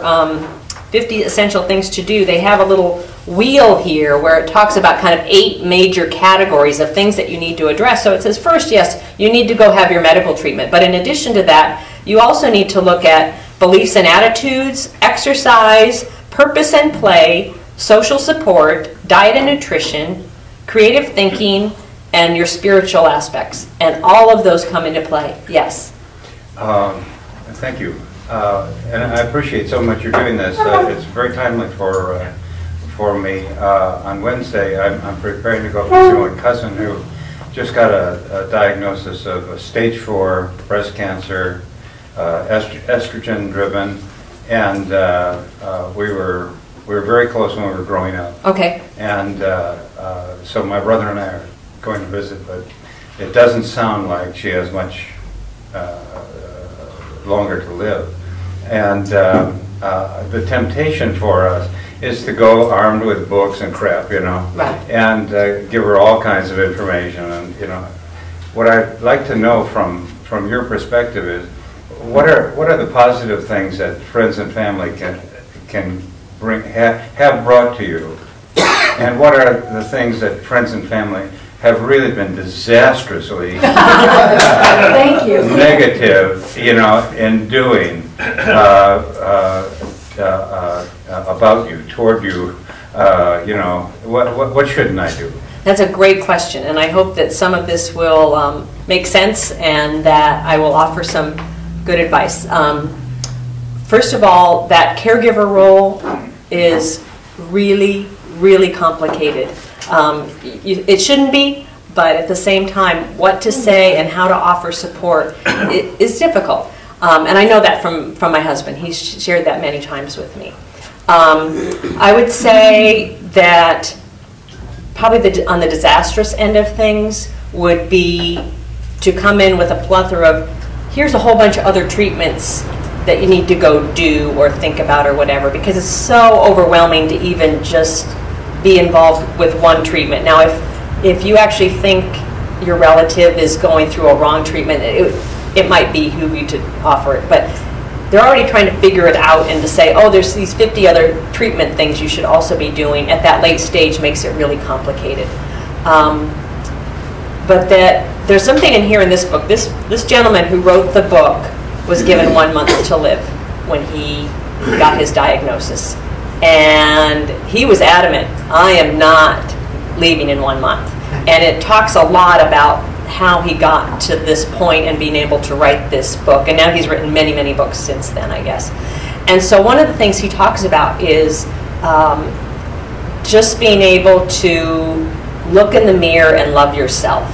50 essential things to do, they have a little wheel here where it talks about kind of 8 major categories of things that you need to address. So it says, first, yes, you need to go have your medical treatment. But in addition to that, you also need to look at beliefs and attitudes, exercise, purpose and play, social support, diet and nutrition, creative thinking, and your spiritual aspects. And all of those come into play. Yes? Thank you. And I appreciate so much you're doing this. It's very timely for me. On Wednesday, I'm preparing to go see my cousin who just got a diagnosis of stage 4 breast cancer, estrogen-driven, and we were very close when we were growing up. Okay. And so my brother and I are going to visit, but it doesn't sound like she has much longer to live. And the temptation for us is to go armed with books and crap, you know, Right. and give her all kinds of information. And you know, what I'd like to know from your perspective is, what are the positive things that friends and family can bring have brought to you, and what are the things that friends and family have really been disastrously Thank you. negative, you know, in doing about you, toward you, you know, what shouldn't I do? That's a great question, and I hope that some of this will make sense and that I will offer some good advice. First of all, that caregiver role is really, really complicated. It shouldn't be, but at the same time, what to say and how to offer support is difficult. And I know that from my husband. He's shared that many times with me. I would say that probably on the disastrous end of things would be to come in with a plethora of, here's a whole bunch of other treatments that you need to go do or think about or whatever, because it's so overwhelming to even just be involved with one treatment. Now, if you actually think your relative is going through a wrong treatment, it might behoove you to offer it, but they're already trying to figure it out, and to say, oh, there's these 50 other treatment things you should also be doing at that late stage makes it really complicated. But there's something in here in this book. This gentleman who wrote the book was given 1 month to live when he got his diagnosis. And he was adamant, I am not leaving in 1 month. And it talks a lot about how he got to this point and being able to write this book. And now he's written many, many books since then, I guess. And so one of the things he talks about is just being able to look in the mirror and love yourself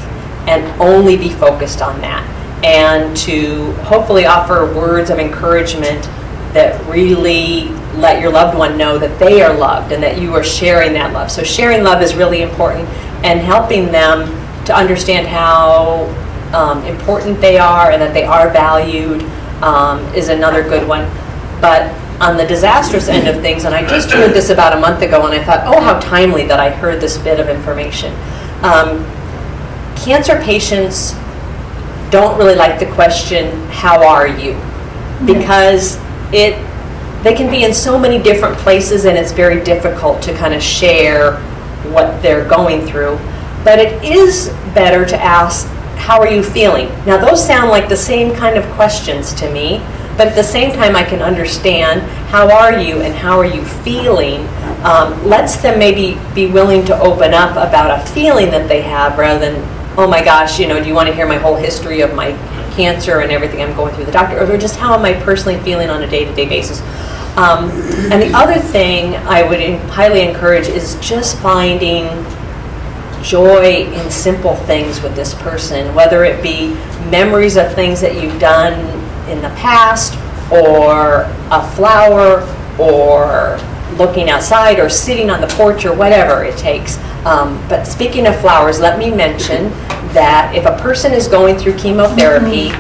and only be focused on that. And to hopefully offer words of encouragement that really let your loved one know that they are loved and that you are sharing that love. So sharing love is really important, and helping them to understand how important they are and that they are valued is another good one. But on the disastrous end of things, and I just heard this about a month ago, and I thought, oh, how timely that I heard this bit of information. Cancer patients don't really like the question, how are you? Because they can be in so many different places, and it's very difficult to kind of share what they're going through. But it is better to ask, how are you feeling? Now, those sound like the same kind of questions to me, but at the same time I can understand, how are you and how are you feeling? Lets them maybe be willing to open up about a feeling that they have, rather than, oh my gosh, you know, do you want to hear my whole history of my cancer and everything I'm going through the doctor, or just how am I personally feeling on a day-to-day basis. And the other thing I would highly encourage is just finding joy in simple things with this person, whether it be memories of things that you've done in the past, or a flower, or looking outside, or sitting on the porch, or whatever it takes. But speaking of flowers, let me mention that if a person is going through chemotherapy,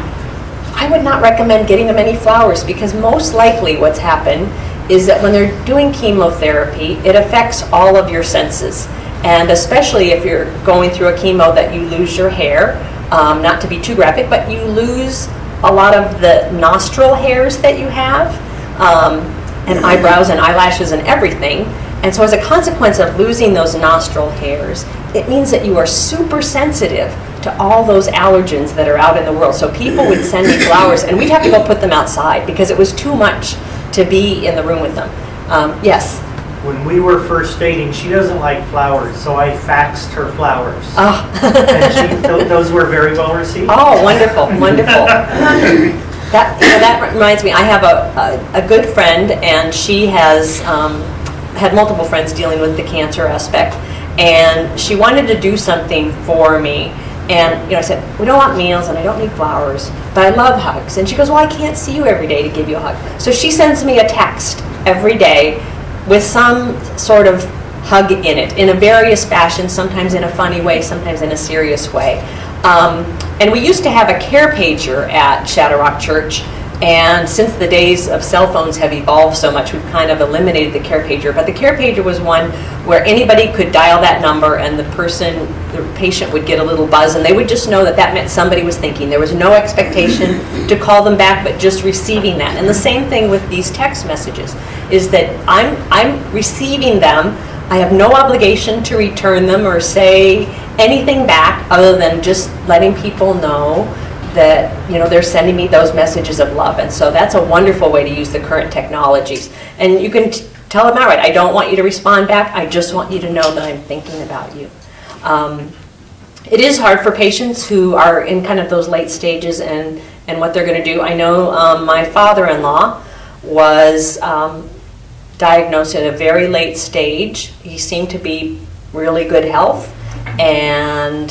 I would not recommend getting them any flowers, because most likely what's happened is that when they're doing chemotherapy, it affects all of your senses. And especially if you're going through a chemo that you lose your hair, not to be too graphic, but you lose a lot of the nostril hairs that you have, and eyebrows and eyelashes and everything. And so as a consequence of losing those nostril hairs, it means that you are super sensitive to all those allergens that are out in the world. So people would send me flowers, and we'd have to go put them outside because it was too much to be in the room with them. Yes? When we were first dating, she doesn't like flowers, so I faxed her flowers. Oh. And those were very well received. Oh, wonderful, wonderful. That reminds me, I have a good friend, and she has had multiple friends dealing with the cancer aspect, and she wanted to do something for me. And I said, we don't want meals, and I don't need flowers, but I love hugs. And she goes, well, I can't see you every day to give you a hug. So she sends me a text every day with some sort of hug in it in a various fashions, sometimes in a funny way, sometimes in a serious way. And we used to have a care pager at Shadow Rock Church, and since the days of cell phones have evolved so much, we've kind of eliminated the care pager. But the care pager was one where anybody could dial that number, and the patient would get a little buzz, and they would just know that that meant somebody was thinking. There was no expectation to call them back, but just receiving that. And the same thing with these text messages, is that I'm receiving them. I have no obligation to return them or say anything back other than just letting people know that, you know, they're sending me those messages of love. And so that's a wonderful way to use the current technologies. And you can tell them outright, I don't want you to respond back, I just want you to know that I'm thinking about you. It is hard for patients who are in kind of those late stages and what they're going to do. I know my father-in-law was diagnosed at a very late stage. He seemed to be really good health, and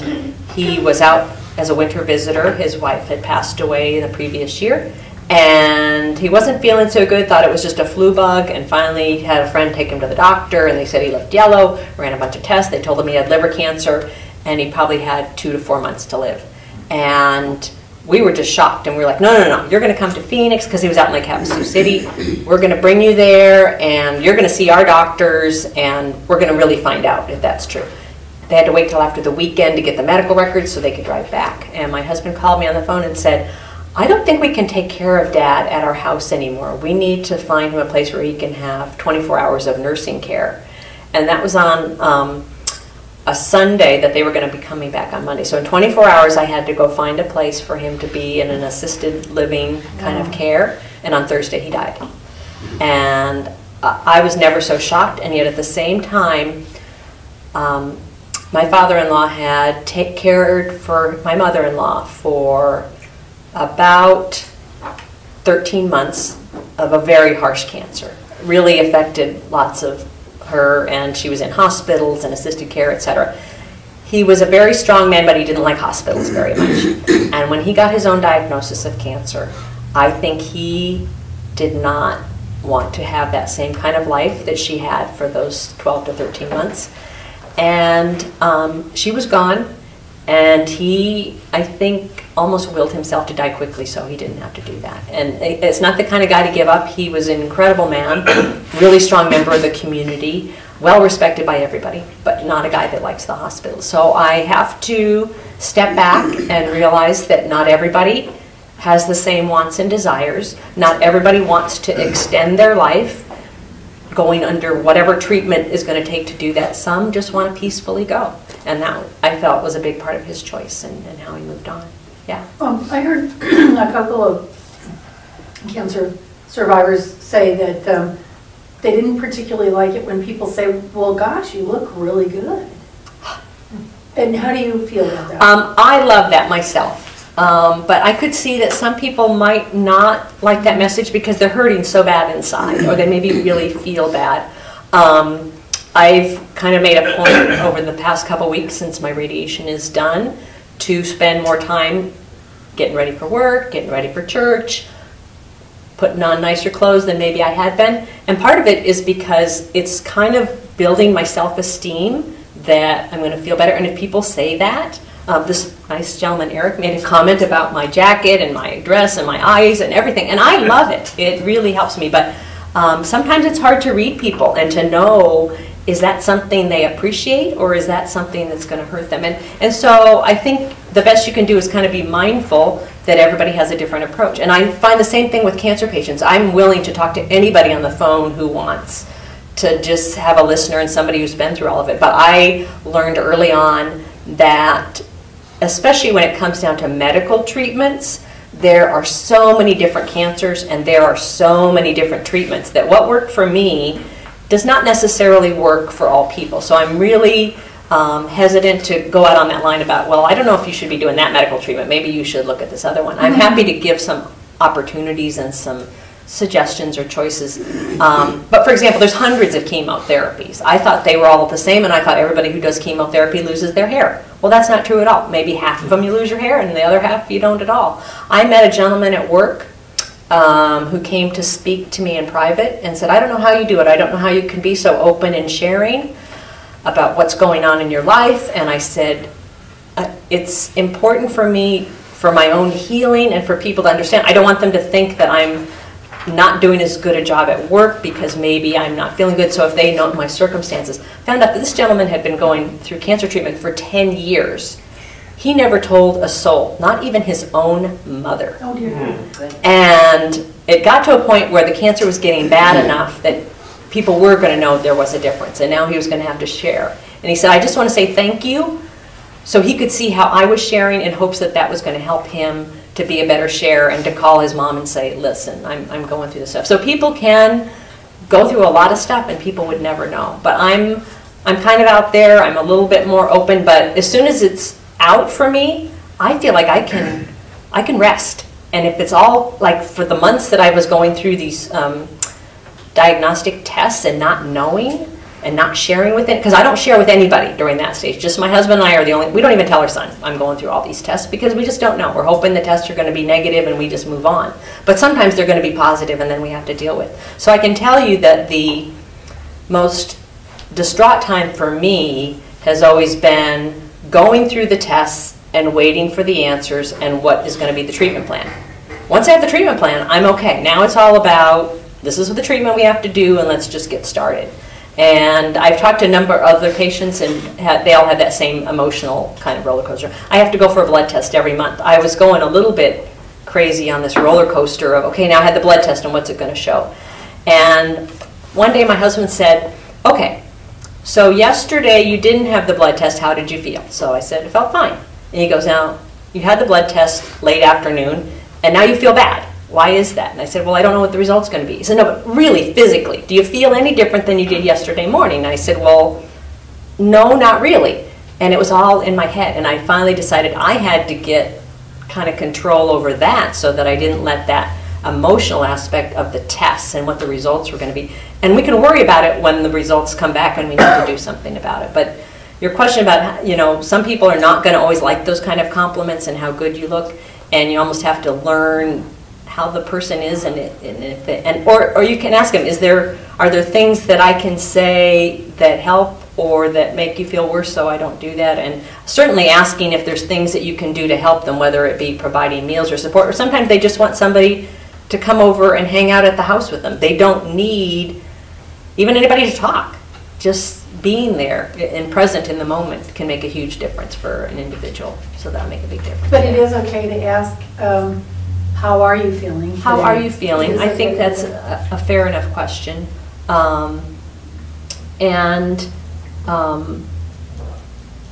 he was out as a winter visitor. His wife had passed away the previous year, and he wasn't feeling so good, thought it was just a flu bug, and finally had a friend take him to the doctor, and they said he looked yellow, ran a bunch of tests, they told him he had liver cancer, and he probably had 2 to 4 months to live. And we were just shocked, and we were like, no, you're going to come to Phoenix, because he was out in Lake Havasu City. We're going to bring you there, and you're going to see our doctors, and we're going to really find out if that's true. They had to wait till after the weekend to get the medical records so they could drive back. And my husband called me on the phone and said, I don't think we can take care of Dad at our house anymore. We need to find him a place where he can have 24 hours of nursing care. And that was on a Sunday that they were going to be coming back on Monday. So in 24 hours, I had to go find a place for him to be in an assisted living kind of care. And on Thursday, he died. And I was never so shocked. And yet at the same time, my father-in-law had cared for my mother-in-law for about 13 months of a very harsh cancer. Really affected lots of her, and she was in hospitals and assisted care, etc. He was a very strong man, but he didn't like hospitals very much. And when he got his own diagnosis of cancer, I think he did not want to have that same kind of life that she had for those 12 to 13 months. And she was gone, and he, I think, almost willed himself to die quickly so he didn't have to do that. And it's not the kind of guy to give up. He was an incredible man, really strong member of the community, well respected by everybody, but not a guy that likes the hospital. So I have to step back and realize that not everybody has the same wants and desires. Not everybody wants to extend their life going under whatever treatment is going to take to do that. Some just want to peacefully go. And that, I felt, was a big part of his choice and how he moved on. Yeah. I heard a couple of cancer survivors say that they didn't particularly like it when people say, well, gosh, you look really good. And how do you feel about that? I love that myself. But I could see that some people might not like that message because they're hurting so bad inside, or they maybe really feel bad. I've kind of made a point over the past couple weeks since my radiation is done to spend more time getting ready for work, getting ready for church, putting on nicer clothes than maybe I had been. And part of it is because it's kind of building my self-esteem that I'm going to feel better. And if people say that, this nice gentleman, Eric, made a comment about my jacket and my dress and my eyes and everything, and I love it. It really helps me, but sometimes it's hard to read people and to know, is that something they appreciate or is that something that's going to hurt them? And so I think the best you can do is kind of be mindful that everybody has a different approach. And I find the same thing with cancer patients. I'm willing to talk to anybody on the phone who wants to just have a listener and somebody who's been through all of it. But I learned early on that, especially when it comes down to medical treatments, there are so many different cancers and there are so many different treatments that what worked for me does not necessarily work for all people. So I'm really hesitant to go out on that line about, well, I don't know if you should be doing that medical treatment. Maybe you should look at this other one. I'm happy to give some opportunities and some suggestions or choices. But for example, there's hundreds of chemotherapies. I thought they were all the same, and I thought everybody who does chemotherapy loses their hair. Well, that's not true at all. Maybe half of them you lose your hair, and the other half you don't at all. I met a gentleman at work who came to speak to me in private and said, I don't know how you do it. I don't know how you can be so open and sharing. about what's going on in your life. And I said, it's important for me, for my own healing and for people to understand. I don't want them to think that I'm not doing as good a job at work because maybe I'm not feeling good. So if they know my circumstances, found out that this gentleman had been going through cancer treatment for 10 years. He never told a soul, not even his own mother. Oh dear. And it got to a point where the cancer was getting bad enough that people were going to know there was a difference, and now he was going to have to share. And he said, I just want to say thank you, so he could see how I was sharing in hopes that that was going to help him to be a better sharer and to call his mom and say, listen, I'm going through this stuff. So people can go through a lot of stuff and people would never know. But I'm kind of out there, I'm a little bit more open, but as soon as it's out for me, I feel like I can rest. And if it's all, like for the months that I was going through these diagnostic tests and not knowing and not sharing with it, because I don't share with anybody during that stage. Just my husband and I are the only, we don't even tell our son I'm going through all these tests because we just don't know. We're hoping the tests are going to be negative and we just move on. But sometimes they're going to be positive and then we have to deal with. So I can tell you that the most distraught time for me has always been going through the tests and waiting for the answers and what is going to be the treatment plan. Once I have the treatment plan, I'm okay. Now it's all about, this is the treatment we have to do and let's just get started. And I've talked to a number of other patients and they all had that same emotional kind of roller coaster. I have to go for a blood test every month. I was going a little bit crazy on this roller coaster of, okay, now I had the blood test and what's it going to show? And one day my husband said, okay, so yesterday you didn't have the blood test, how did you feel? So I said, it felt fine. And he goes, now, you had the blood test late afternoon, and now you feel bad. Why is that? And I said, well, I don't know what the result's going to be. He said, no, but really, physically, do you feel any different than you did yesterday morning? And I said, well, no, not really. And it was all in my head. And I finally decided I had to get kind of control over that so that I didn't let that emotional aspect of the tests and what the results were going to be. And we can worry about it when the results come back and we need to do something about it. But your question about, you know, some people are not going to always like those kind of compliments and how good you look, and you almost have to learn how the person is, or you can ask them, are there things that I can say that help or that make you feel worse so I don't do that? And certainly asking if there's things that you can do to help them, whether it be providing meals or support, or sometimes they just want somebody to come over and hang out at the house with them. They don't need even anybody to talk. Just being there and present in the moment can make a huge difference for an individual, so that'll make a big difference. But it is okay to ask, how are you feeling? How are you feeling? I think that's a fair enough question.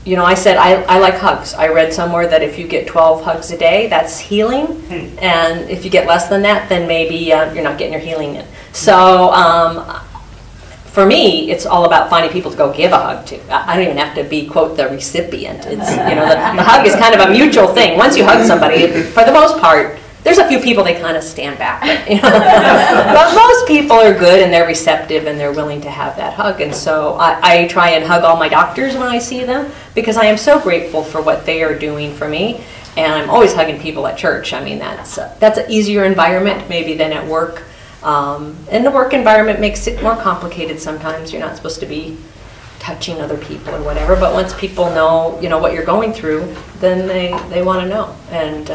You know, I said I like hugs. I read somewhere that if you get 12 hugs a day, that's healing. And if you get less than that, then maybe you're not getting your healing in. So for me, it's all about finding people to go give a hug to. I don't even have to be, quote, the recipient. It's, you know, the hug is kind of a mutual thing. Once you hug somebody, for the most part, there's a few people they kind of stand back, but, you know, but most people are good and they're receptive and they're willing to have that hug. And so I try and hug all my doctors when I see them because I am so grateful for what they are doing for me. And I'm always hugging people at church. I mean, that's an easier environment maybe than at work. And the work environment makes it more complicated sometimes. You're not supposed to be touching other people or whatever, but once people know, you know, what you're going through, then they want to know. And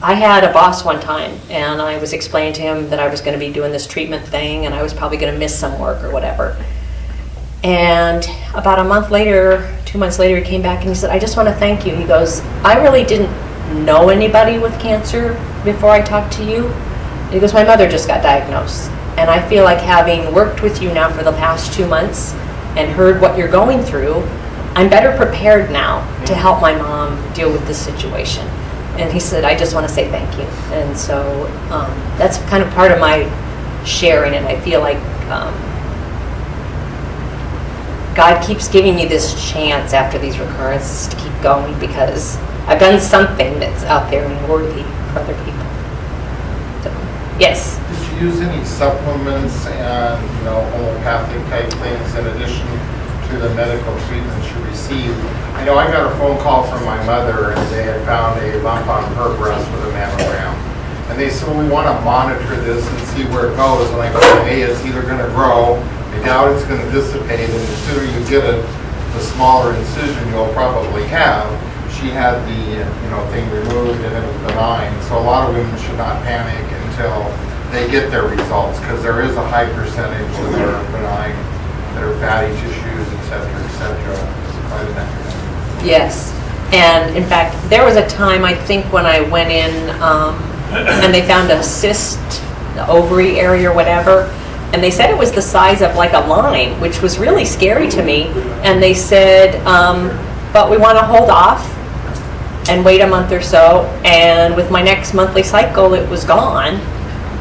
I had a boss one time, and I was explaining to him that I was going to be doing this treatment thing, and I was probably going to miss some work or whatever. And about a month later, 2 months later, he came back and he said, I just want to thank you. He goes, I really didn't know anybody with cancer before I talked to you. He goes, my mother just got diagnosed. And I feel like having worked with you now for the past 2 months and heard what you're going through, I'm better prepared now to help my mom deal with this situation. And he said, I just want to say thank you. And so that's kind of part of my sharing, and I feel like God keeps giving me this chance after these recurrences to keep going because I've done something that's out there and worthy for other people. So, yes? Did you use any supplements and, you know, homeopathic type things in addition to the medical treatments you received? I know I got a phone call from my mother and they had found a lump on her breast with a mammogram. And they said, well, we want to monitor this and see where it goes. And I go, hey, it's either going to grow I doubt it's going to dissipate, and the sooner you get it, the smaller incision you'll probably have. She had the thing removed and it was benign, so a lot of women should not panic until they get their results, because there is a high percentage that are benign, that are fatty tissues, etc., etc. It's quite an epidemic. Yes. And in fact, there was a time, I think, when I went in and they found a cyst, the ovary area or whatever, and they said it was the size of like a line, which was really scary to me. And they said, but we want to hold off and wait a month or so. And with my next monthly cycle, it was gone.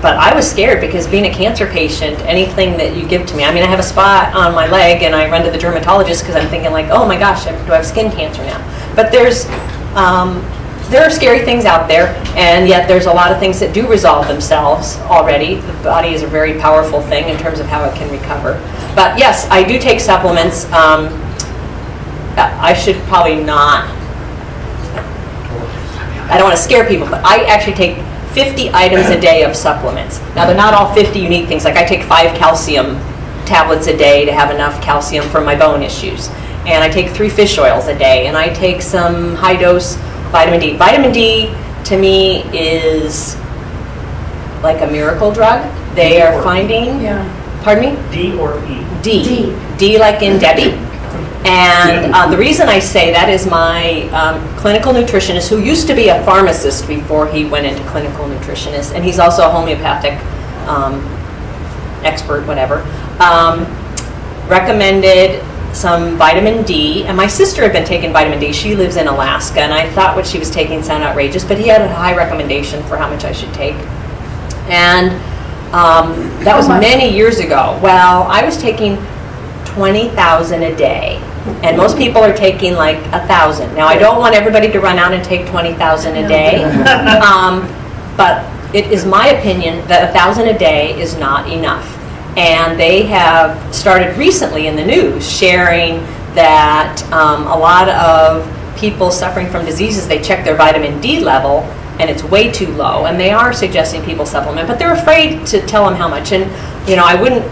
But I was scared because being a cancer patient, anything that you give to me, I mean, I have a spot on my leg and I run to the dermatologist because I'm thinking like, oh my gosh, do I have skin cancer now? But there are scary things out there, and yet there's a lot of things that do resolve themselves already. The body is a very powerful thing in terms of how it can recover. But yes, I do take supplements. I should probably not, I don't want to scare people, but I actually take 50 items a day of supplements. Now, they're not all 50 unique things. Like I take 5 calcium tablets a day to have enough calcium for my bone issues. And I take 3 fish oils a day. And I take some high-dose vitamin D. Vitamin D, to me, is like a miracle drug. They are finding... Yeah. Pardon me? D or E? D. D like in Debbie. And the reason I say that is my clinical nutritionist, who used to be a pharmacist before he went into clinical nutritionist, and he's also a homeopathic expert, whatever, recommended some vitamin D. And my sister had been taking vitamin D. She lives in Alaska, and I thought what she was taking sounded outrageous, but he had a high recommendation for how much I should take. And that was many years ago. Well, I was taking 20,000 a day. And most people are taking like 1,000. Now, I don't want everybody to run out and take 20,000 a day, but it is my opinion that 1,000 a day is not enough. And they have started recently in the news sharing that a lot of people suffering from diseases, they check their vitamin D level and it's way too low, and they are suggesting people supplement, but they're afraid to tell them how much. And I wouldn't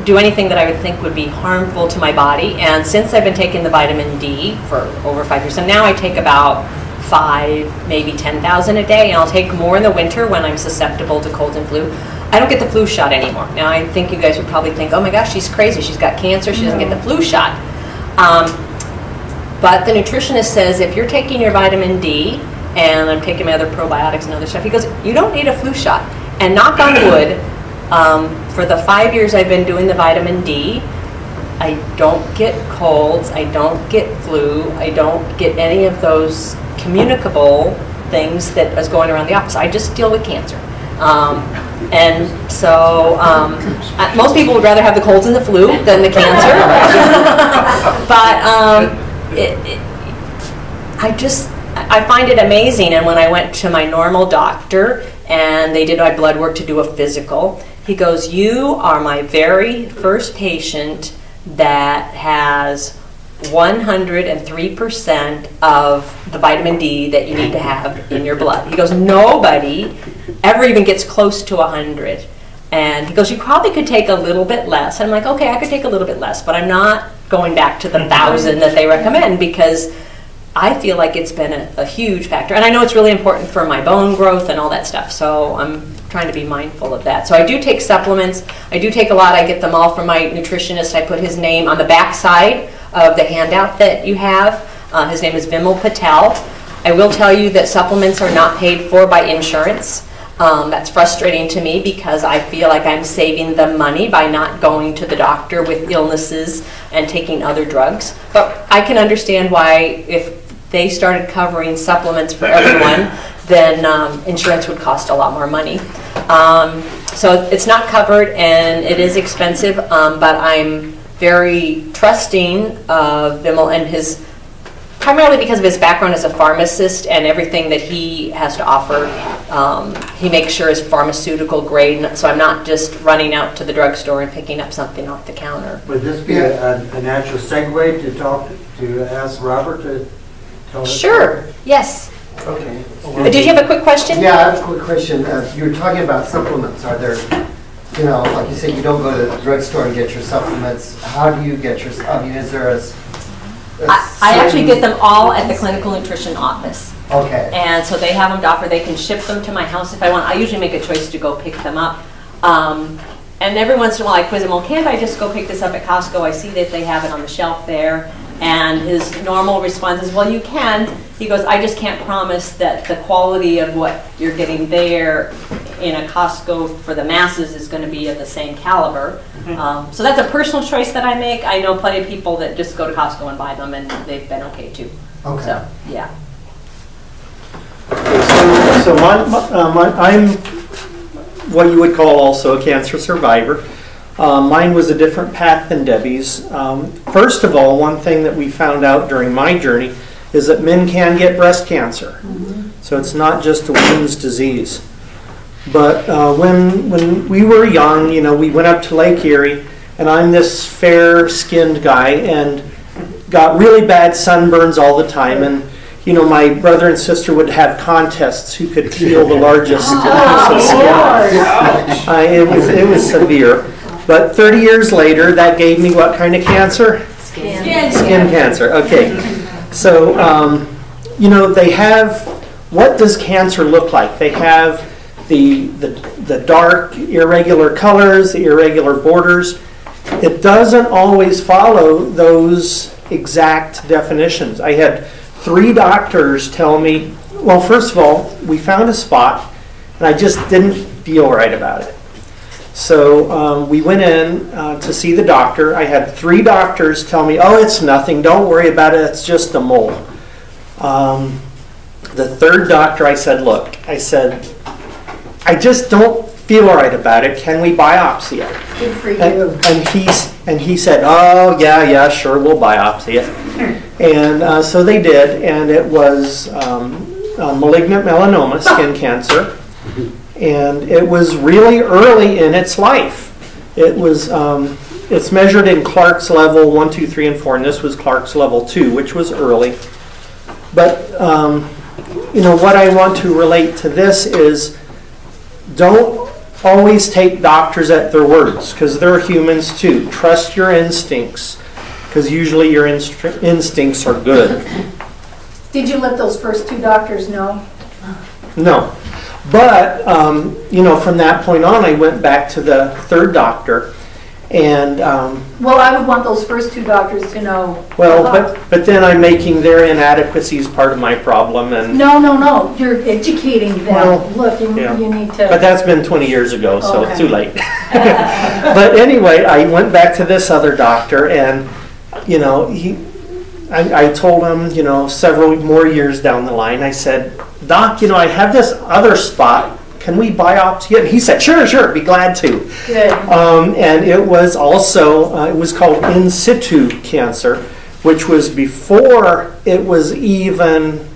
do anything that I would think would be harmful to my body. And since I've been taking the vitamin D for over 5 years, and now I take about 5, maybe 10,000 a day, and I'll take more in the winter when I'm susceptible to cold and flu. I don't get the flu shot anymore. Now, I think you guys would probably think, oh my gosh, she's crazy. She's got cancer. She doesn't get the flu shot. But the nutritionist says if you're taking your vitamin D, and I'm taking my other probiotics and other stuff, he goes, you don't need a flu shot. And knock on wood, for the 5 years I've been doing the vitamin D, I don't get colds, I don't get flu, I don't get any of those communicable things that is going around the office. I just deal with cancer. And so most people would rather have the colds and the flu than the cancer. But I find it amazing. And when I went to my normal doctor and they did my blood work to do a physical, he goes, you are my very first patient that has 103% of the vitamin D that you need to have in your blood. He goes, nobody ever even gets close to 100. And he goes, you probably could take a little bit less. And I'm like, okay, I could take a little bit less, but I'm not going back to the 1,000 that they recommend, because I feel like it's been a huge factor. And I know it's really important for my bone growth and all that stuff, so I'm trying to be mindful of that. So I do take supplements. I do take a lot. I get them all from my nutritionist. I put his name on the back side of the handout that you have. His name is Vimal Patel. I will tell you that supplements are not paid for by insurance. That's frustrating to me because I feel like I'm saving them money by not going to the doctor with illnesses and taking other drugs. But I can understand why, if they started covering supplements for everyone, then insurance would cost a lot more money. So it's not covered and it is expensive, but I'm very trusting of Vimal and his, primarily because of his background as a pharmacist and everything that he has to offer. He makes sure is pharmaceutical grade, so I'm not just running out to the drugstore and picking up something off the counter. Would this be a natural segue to ask Robert to tell us? Sure, yes. Okay. Did you have a quick question? Yeah, I have a quick question. You were talking about supplements. Are there you know, like you said, you don't go to the drugstore and get your supplements. How do you get your, I mean, is there a I actually get them all at the clinical nutrition office. Okay. And so they have them to offer. They can ship them to my house if I want. I usually make a choice to go pick them up. And every once in a while I quiz him, well, can't I just go pick this up at Costco? I see that they have it on the shelf there. And his normal response is, well, you can. He goes, I just can't promise that the quality of what you're getting there in a Costco for the masses is going to be of the same caliber. So that's a personal choice that I make. I know plenty of people that just go to Costco and buy them, and they've been okay too. Okay. So, yeah. So I'm what you would call also a cancer survivor. Mine was a different path than Debbie's. First of all, one thing that we found out during my journey is that men can get breast cancer. So it's not just a woman's disease. But when we were young, you know, we went up to Lake Erie, and I'm this fair-skinned guy and got really bad sunburns all the time. And you know, my brother and sister would have contests who could peel the largest piece of skin. It was severe. But 30 years later, that gave me what kind of cancer? Skin cancer. Okay. So, you know, they have, what does cancer look like? They have the dark, irregular colors, the irregular borders. It doesn't always follow those exact definitions. I had 3 doctors tell me, well, first of all, we found a spot, and I just didn't feel right about it. So we went in to see the doctor. I had 3 doctors tell me, oh, it's nothing, don't worry about it, it's just a mole. The 3rd doctor, I said, look, I said, I just don't feel right about it, can we biopsy it? Good for you. And he said, oh, yeah, sure, we'll biopsy it. And so they did, and it was malignant melanoma, skin cancer. And it was really early in its life. It was, it's measured in Clark's level 1, 2, 3, and 4, and this was Clark's level 2, which was early. But, you know, what I want to relate to this is don't always take doctors at their words, because they're humans too. Trust your instincts, because usually your instincts are good. Did you let those first 2 doctors know? No. But, you know, from that point on, I went back to the 3rd doctor. And, well, I would want those first 2 doctors to know. well, but then I'm making their inadequacies part of my problem. And No. You're educating them. Well, look, you need to. But that's been 20 years ago, so Okay. too late. But anyway, I went back to this other doctor, and, you know, I told him, you know, several more years down the line, I said, Doc, you know, I have this other spot. Can we biopsy it? And he said, sure, be glad to. Good. And it was also, it was called in situ cancer, which was before it was even,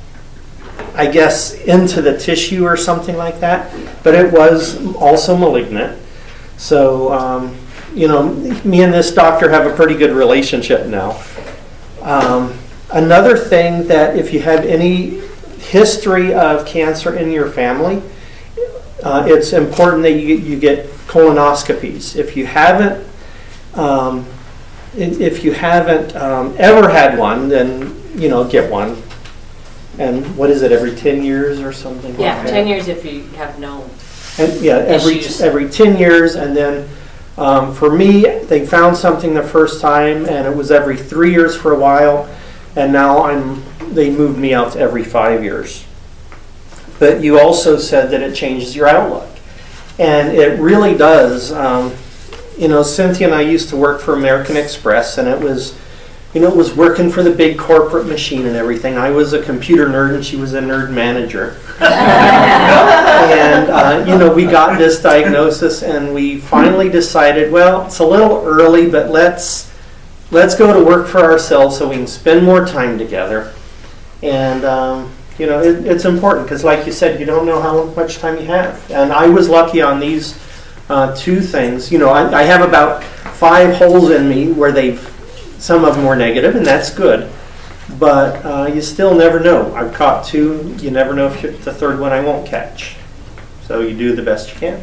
I guess, into the tissue or something like that. But it was also malignant. So, you know, me and this doctor have a pretty good relationship now. Another thing that if you had any history of cancer in your family, it's important that you get colonoscopies. If you haven't ever had one, then, you know, get one. And what is it, every 10 years or something like that? 10 years if you have no And, yeah, issues. every 10 years, and then for me, they found something the first time, and it was every 3 years for a while, and now they moved me out to every 5 years. But you also said that it changes your outlook, and it really does. You know, Cynthia and I used to work for American Express, and it was, you know, it was working for the big corporate machine and everything. I was a computer nerd, and she was a nerd manager. And, you know, we got this diagnosis, and we finally decided, well, it's a little early, but let's go to work for ourselves so we can spend more time together. And, you know, it's important because, like you said, you don't know how much time you have. And I was lucky on these 2 things. You know, I have about 5 holes in me where some of them were negative, and that's good. But you still never know. I've caught 2. You never know if the 3rd one I won't catch. So you do the best you can.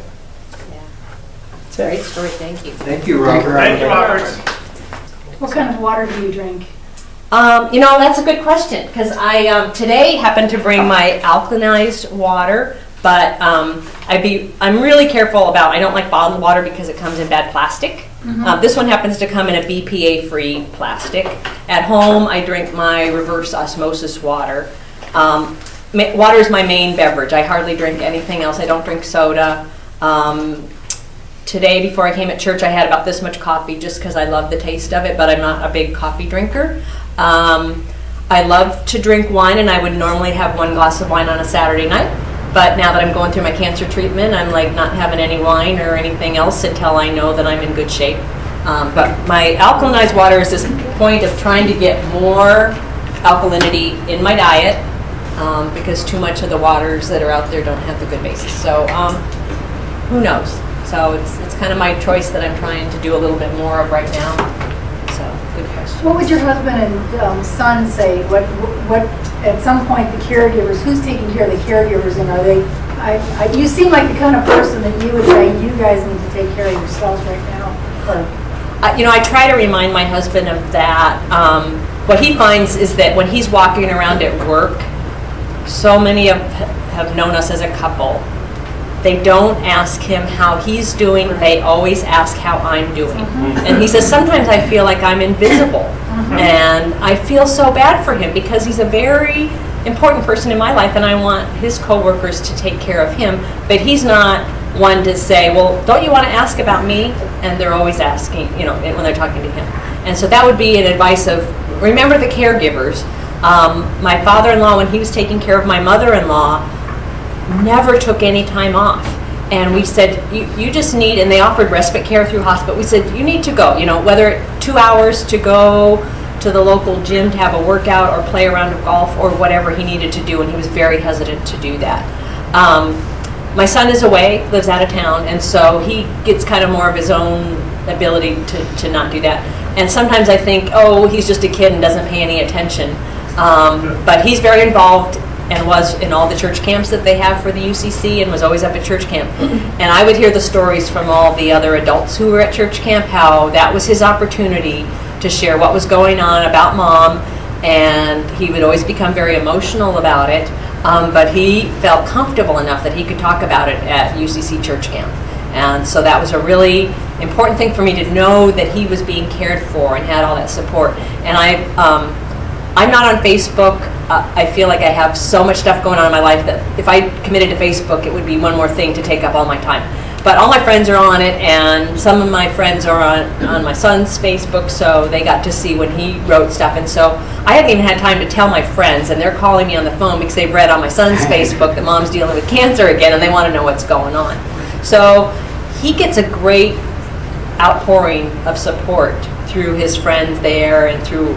Yeah. Great story, thank you. Thank you, Robert. Thank you, Robert. What kind of water do you drink? You know, that's a good question, because I today happened to bring my alkalinized water, but I'm really careful about, I don't like bottled water because it comes in bad plastic. This one happens to come in a BPA-free plastic. At home, I drink my reverse osmosis water. Water is my main beverage. I hardly drink anything else. I don't drink soda. Today, before I came at church, I had about this much coffee just because I love the taste of it, but I'm not a big coffee drinker. I love to drink wine, and I would normally have 1 glass of wine on a Saturday night. But now that I'm going through my cancer treatment, I'm like not having any wine or anything else until I know that I'm in good shape. But my alkalinized water is this point of trying to get more alkalinity in my diet because too much of the waters that are out there don't have the good basis. So who knows? So it's kind of my choice that I'm trying to do a little bit more of right now. So good question. What would your husband and son say? What at some point the caregivers? Who's taking care of the caregivers? And are they? You seem like the kind of person that you would say you guys need to take care of yourselves right now. Or, you know, I try to remind my husband of that. What he finds is that when he's walking around at work, so many have known us as a couple. They don't ask him how he's doing. They always ask how I'm doing. And he says, sometimes I feel like I'm invisible. And I feel so bad for him because he's a very important person in my life and I want his coworkers to take care of him. But he's not one to say, well, don't you want to ask about me? And they're always asking, you know, when they're talking to him. And so that would be an advice of, remember the caregivers. My father-in-law, when he was taking care of my mother-in-law, never took any time off. And we said, you just need, and they offered respite care through hospital. We said, you need to go, you know, whether 2 hours to go to the local gym to have a workout or play a round of golf or whatever he needed to do, and he was very hesitant to do that. My son is away, lives out of town, and so he gets kind of more of his own ability to not do that. And sometimes I think, oh, he's just a kid and doesn't pay any attention. But he's very involved and was in all the church camps that they have for the UCC and was always up at church camp. And I would hear the stories from all the other adults who were at church camp, how that was his opportunity to share what was going on about Mom, and he would always become very emotional about it, but he felt comfortable enough that he could talk about it at UCC church camp. And so that was a really important thing for me to know that he was being cared for and had all that support. And I'm not on Facebook. I feel like I have so much stuff going on in my life that if I committed to Facebook, it would be one more thing to take up all my time. But all my friends are on it, and some of my friends are on my son's Facebook, so they got to see when he wrote stuff. And so I hadn't even had time to tell my friends, and they're calling me on the phone because they've read on my son's Facebook that Mom's dealing with cancer again, and they want to know what's going on. So he gets a great outpouring of support through his friends there and through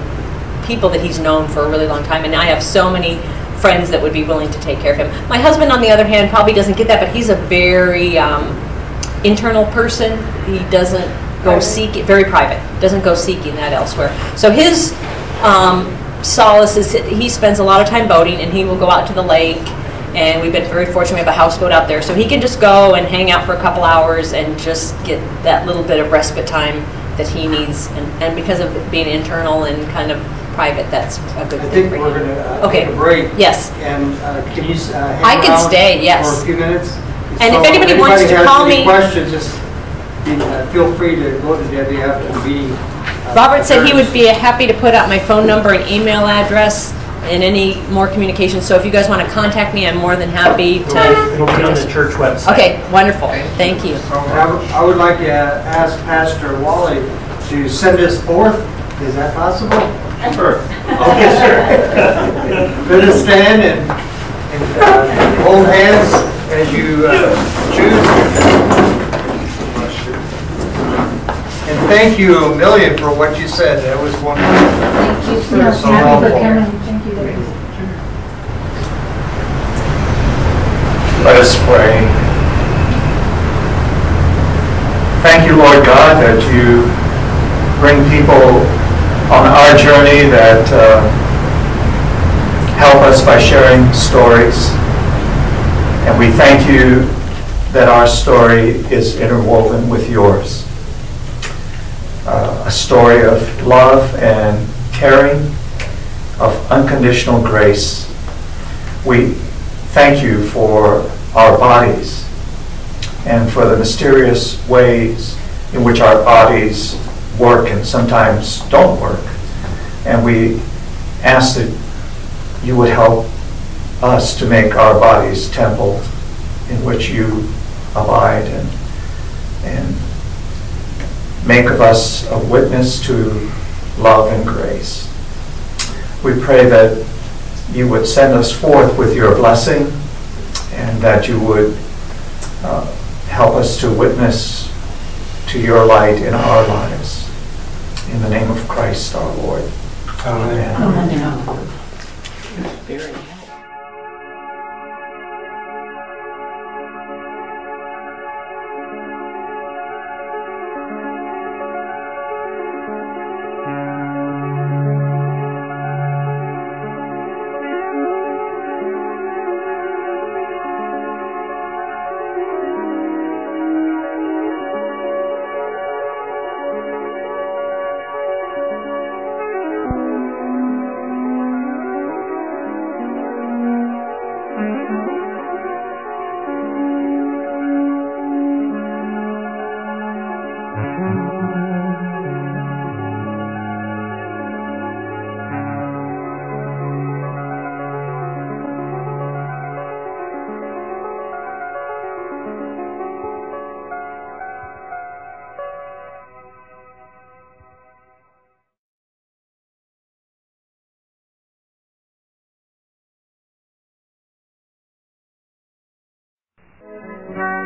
people that he's known for a really long time, and I have so many friends that would be willing to take care of him. My husband, on the other hand, probably doesn't get that, but he's a very internal person. He doesn't go seek it, very private, doesn't go seeking that elsewhere. So his solace is that he spends a lot of time boating, and he will go out to the lake, and we've been very fortunate. We have a houseboat out there, so he can just go and hang out for a couple hours and just get that little bit of respite time that he needs, and because of it being internal and kind of private, that's a good I thing think for we're him. going to Okay. take a break. Yes. And can you hang I can around stay, yes. for a few minutes? And if anybody wants to has call any me- questions, just feel free to go to Debbie after the meeting. Robert said he would be happy to put out my phone number and email address and any more communication. So if you guys want to contact me, I'm more than happy to. It'll be on the church website. Okay, wonderful. Thank you. I would like to ask Pastor Wally to send us forth. Is that possible? Sure. Okay, sure. Let us stand and hold hands as you choose. And thank you a million for what you said. That was wonderful. Thank you for Yes, coming. Thank you. Let us pray. Thank you, Lord God, that you bring people on our journey that help us by sharing stories. And we thank you that our story is interwoven with yours. A story of love and caring, of unconditional grace. We thank you for our bodies and for the mysterious ways in which our bodies work and sometimes don't work. And we ask that you would help us to make our bodies temple in which you abide, and make of us a witness to love and grace. We pray that you would send us forth with your blessing, and that you would help us to witness to your light in our lives. In the name of Christ our Lord. Amen. Amen. Very Thank you.